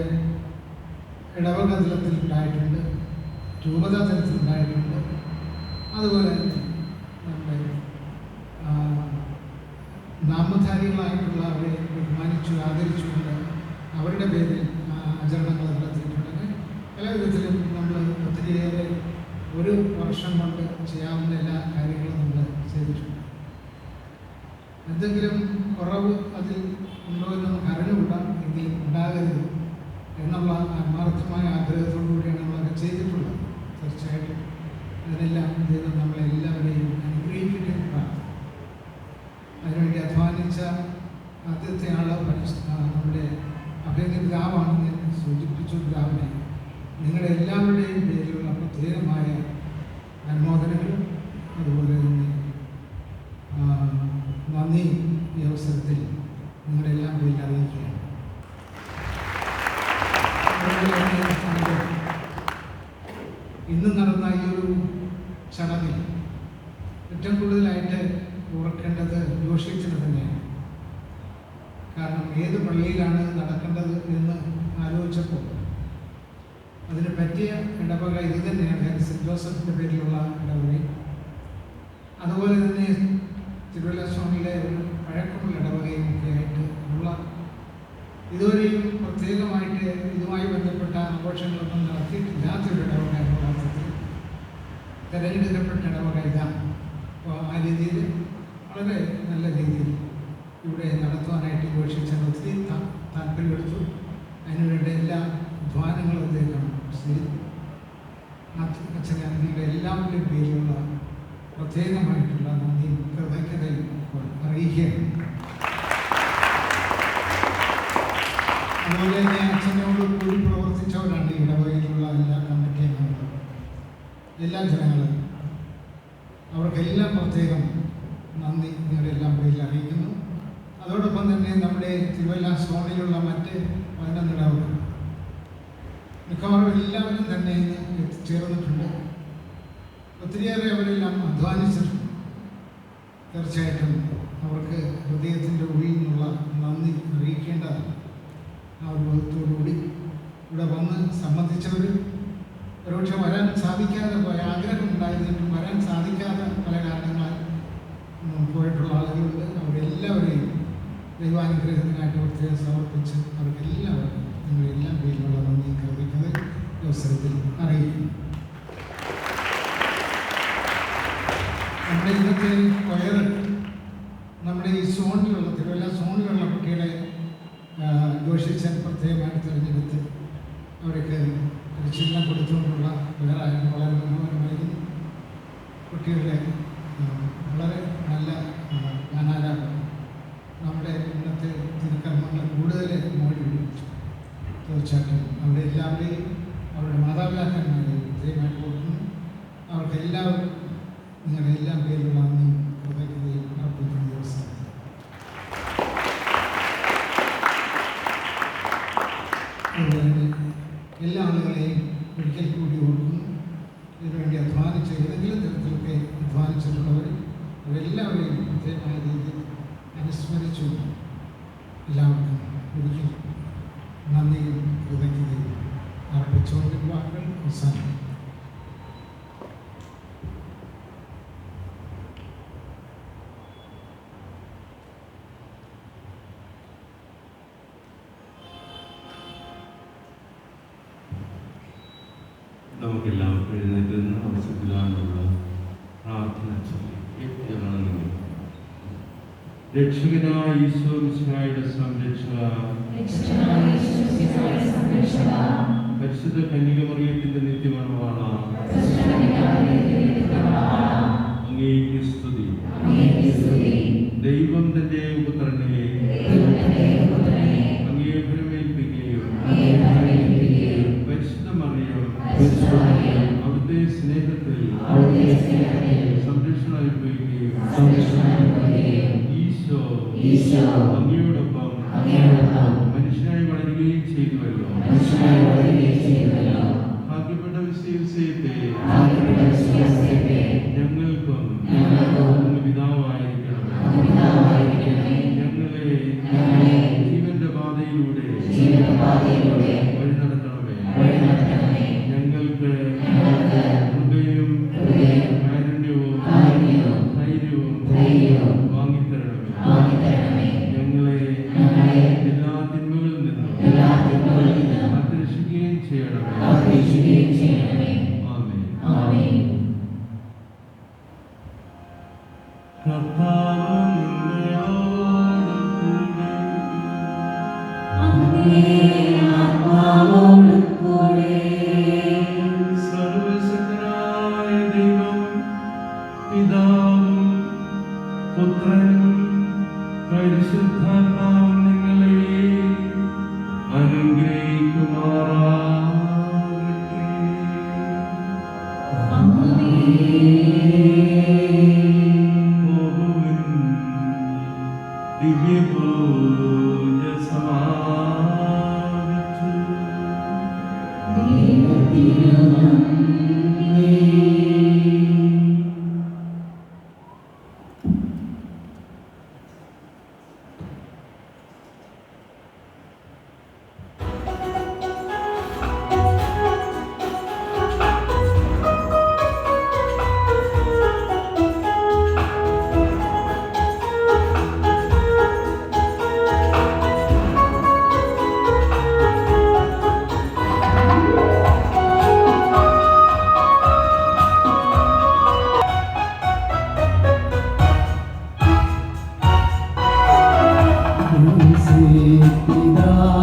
ഇടവക തലത്തിൽ ഉണ്ടായിട്ടുണ്ട്, രൂപതാ തലത്തിൽ ഉണ്ടായിട്ടുണ്ട്. അതുപോലെ നമ്മുടെ നാമധാരികളായിട്ടുള്ളവരെ ബഹുമാനിച്ചു ആദരിച്ചുകൊണ്ട് അവരുടെ പേരിൽ ആചരണങ്ങൾ നടത്തിയിട്ടുണ്ട്. പല വിധത്തിലും നമ്മൾ ഒത്തിരിയേറെ ഒരു വർഷം കൊണ്ട് ചെയ്യാവുന്ന എല്ലാ കാര്യങ്ങളും നമ്മൾ ചെയ്തിട്ടുണ്ട്. എന്തെങ്കിലും കുറവ് അതിൽ ഉണ്ടോ എന്ന് നമുക്ക് അറിഞ്ഞുകൂടാം, എങ്കിൽ ഉണ്ടാകരുത് എന്നുള്ള ആത്മാർത്ഥമായ ആഗ്രഹത്തോടു കൂടിയാണ് നമ്മളൊക്കെ ചെയ്തിട്ടുള്ളത്. തീർച്ചയായിട്ടും അതിനെല്ലാം ദൈവം നമ്മളെല്ലാവരെയും അനുഗ്രഹിക്കട്ടെ. അതിനുവേണ്ടി അധ്വാനിച്ച ആദ്യത്തെ ആൾ നമ്മുടെ അഭിനന്ദ പിതാവാണെന്ന് ഞാൻ സൂചിപ്പിച്ചു. പിതാവിനെ നിങ്ങളുടെ എല്ലാവരുടെയും പേരിലുള്ള പ്രത്യേകമായ അനുമോദനങ്ങളും അതുപോലെ തന്നെ നന്ദി ഈ അവസരത്തിൽ നിങ്ങളെല്ലാം പേരിൽ അറിയിക്കുകയാണ്. ഇന്ന് നടന്ന ഈ ഒരു ചടങ്ങിൽ ഏറ്റവും കൂടുതലായിട്ട് ഓർക്കേണ്ടത് ജോഷിച്ചിന് തന്നെയാണ്. കാരണം ഏത് പള്ളിയിലാണ് നടക്കേണ്ടത് എന്ന് ആലോചിച്ചപ്പോൾ അതിന് പറ്റിയ ഇടവക ഇത് തന്നെയാണ്. സെൻറ്റ് ജോസഫിൻ്റെ പേരിലുള്ള ഇടവകയും അതുപോലെ തന്നെ തിരുവല്ല സ്വാമിയിലെ ഒരു പഴക്കമുള്ള ഇടവകയും ഒക്കെ ആയിട്ട് ഉള്ള ഇതുവരെയും പ്രത്യേകമായിട്ട് ഇതുമായി ബന്ധപ്പെട്ട ആഘോഷങ്ങളൊന്നും നടത്തിയിട്ടില്ലാത്തൊരു ഇടവക യഥാർത്ഥത്തിൽ തിരഞ്ഞെടുക്കപ്പെട്ട ഇടവക ഇതാണ്. അപ്പോൾ ആ രീതിയിൽ വളരെ നല്ല രീതിയിൽ ഇവിടെ നടത്തുവാനായിട്ട് ഘോഷിച്ചാൽ ഒത്തിരി താല്പര്യമെടുത്തു. അതിനുവേണ്ട എല്ലാ അധ്വാനങ്ങളും അദ്ദേഹം ചെയ്തു. അച്ഛനെ നിങ്ങളുടെ എല്ലാവരുടെയും പേരിലുള്ള പ്രത്യേകമായിട്ടുള്ള നന്ദിയും കൃതജ്ഞതയും അറിയിക്കുകയാണ്. അതുപോലെ തന്നെ അച്ഛനോട് കൂടി പ്രവർത്തിച്ചവരാണ് ഈ ഇടവകയിലുള്ള എല്ലാ കമ്മിറ്റി അംഗങ്ങളും എല്ലാ ജനങ്ങളും. അവർക്കെല്ലാം പ്രത്യേകം നന്ദി നിങ്ങളുടെ എല്ലാം പേരിൽ അറിയിക്കുന്നു. അതോടൊപ്പം തന്നെ നമ്മുടെ തിരുവല്ല സോണിലുള്ള മറ്റ് 11 ഇടവകൾ മിക്കവാറും എല്ലാവരും തന്നെ ഇന്ന് എത്തിച്ചേർന്നിട്ടുണ്ട്. ഒത്തിരിയേറെ അവരെല്ലാം അധ്വാനിച്ചിട്ടുണ്ട്. തീർച്ചയായിട്ടും അവർക്ക് ഹൃദയത്തിൻ്റെ ഉള്ളിൽ നിന്നുള്ള നന്ദി അറിയിക്കേണ്ടതാണ്. ആ ഒരു ബോധത്തോടുകൂടി ഇവിടെ വന്ന് സംബന്ധിച്ചവർ ഒരുപക്ഷെ വരാൻ സാധിക്കാതെ പോയ ആഗ്രഹം ഉണ്ടായിരുന്നിട്ടും വരാൻ സാധിക്കാതെ പല കാരണങ്ങളാൽ പോയിട്ടുള്ള ആളുകളുണ്ട്. അവരെല്ലാവരെയും ദൈവാനുഗ്രഹത്തിനായിട്ട് പ്രത്യേകം സമർപ്പിച്ച് അവർക്കെല്ലാവർക്കും നിങ്ങളെല്ലാം പേരിലുള്ള നന്ദി കർമ്മിക്കുന്നത് അവസരത്തിൽ അറിയിക്കുന്നു. നമ്മുടെ ഇന്നത്തെ കൊയർ നമ്മുടെ ഈ സോണിലുള്ള തിരുവല്ല സോണിലുള്ള കുട്ടികളെ ഘോഷിച്ചാൽ പ്രത്യേകമായിട്ട് തിരഞ്ഞെടുത്ത് അവർക്ക് പരിശീലനം കൊടുത്തുകൊണ്ടുള്ള വേറായാലും വളരെ മനോഹരമായിരുന്നു. കുട്ടികളുടെ വളരെ നല്ല ഗാനാലാപനം നമ്മുടെ ഇന്നത്തെ തിരുക്കർമ്മങ്ങൾ കൂടുതൽ മോടി പിടിപ്പിച്ചു. തീർച്ചയായിട്ടും അവിടെ എല്ലാവരെയും അവരുടെ മാതാപിതാക്കന്മാരെയും പ്രത്യേകമായിട്ട് കൊടുക്കുന്നു. അവർക്കെല്ലാവരും നിങ്ങളുടെ എല്ലാം പേരിലുള്ള നന്ദിയും കൃതജ്ഞതയും അർപ്പിക്കുന്ന ദിവസം. അതുപോലെ തന്നെ എല്ലാ ആളുകളെയും ഒരിക്കൽ കൂടി ഓർക്കുന്നു. ഇതിനുവേണ്ടി അധ്വാനിച്ച ഏതെങ്കിലും തരത്തിലൊക്കെ അധ്വാനിച്ചിട്ടുള്ളവർ അവരെല്ലാവരെയും പ്രത്യേകമായ രീതിയിൽ അനുസ്മരിച്ചു. എല്ലാവർക്കും ഒരിക്കൽ നന്ദിയും കൃതജ്ഞതയും അർപ്പിച്ചുകൊണ്ട് വാക്കുകൾ അവസാനം. നമുക്കെല്ലാവർക്കും എഴുന്നേറ്റ് നിന്ന് അവസരത്തിലാണുള്ള പ്രാർത്ഥന ചൊല്ലി വ്യക്തികളാണെങ്കിൽ രക്ഷകനായ ഈശോ മിശിഹായുടെ സംരക്ഷക പരിശുദ്ധ കന്യകമറിയത്തിന്റെ നിത്യമണമാണ് അങ്ങേക്ക് സ്തുതി. ദൈവം തന്റെ പുത്രനെ അങ്ങയെ ഫലമേൽപ്പിക്കുകയും പരിശുദ്ധ മറിയം അവിടുത്തെ സ്നേഹത്തിൽ സംരക്ഷണം അനുഭവിക്കുകയും ഈശോ അങ്ങയോടൊപ്പം മനുഷ്യനായി വളരുകയും ചെയ്തുവല്ലോ. ഭാഗ്യപ്പെട്ട വിശേഷത്തെ ഞങ്ങൾക്കും അങ്ങ് പിതാവായിരിക്കണമേ. ഞങ്ങളെ ജീവന്റെ പാതയിലൂടെ വഴി നടത്തണമേ. ഞങ്ങൾക്ക് കൃപയും കാരുണ്യവും ധൈര്യവും വാങ്ങിത്തരണമേ. ഞങ്ങളെ എല്ലാ തിന്മകളിൽ നിന്നും കാത്തുരക്ഷിക്കുകയും ചെയ്യണമേ. ആമേൻ. സർവശക്തനായ ദൈവം പിതാവും പുത്രനും പരിശുദ്ധാത്മാവും നിങ്ങളെ അനുഗ്രഹിക്കുമാറാകട്ടെ. പോകുവിൻ, ദിവ്യപൂജ പിതാ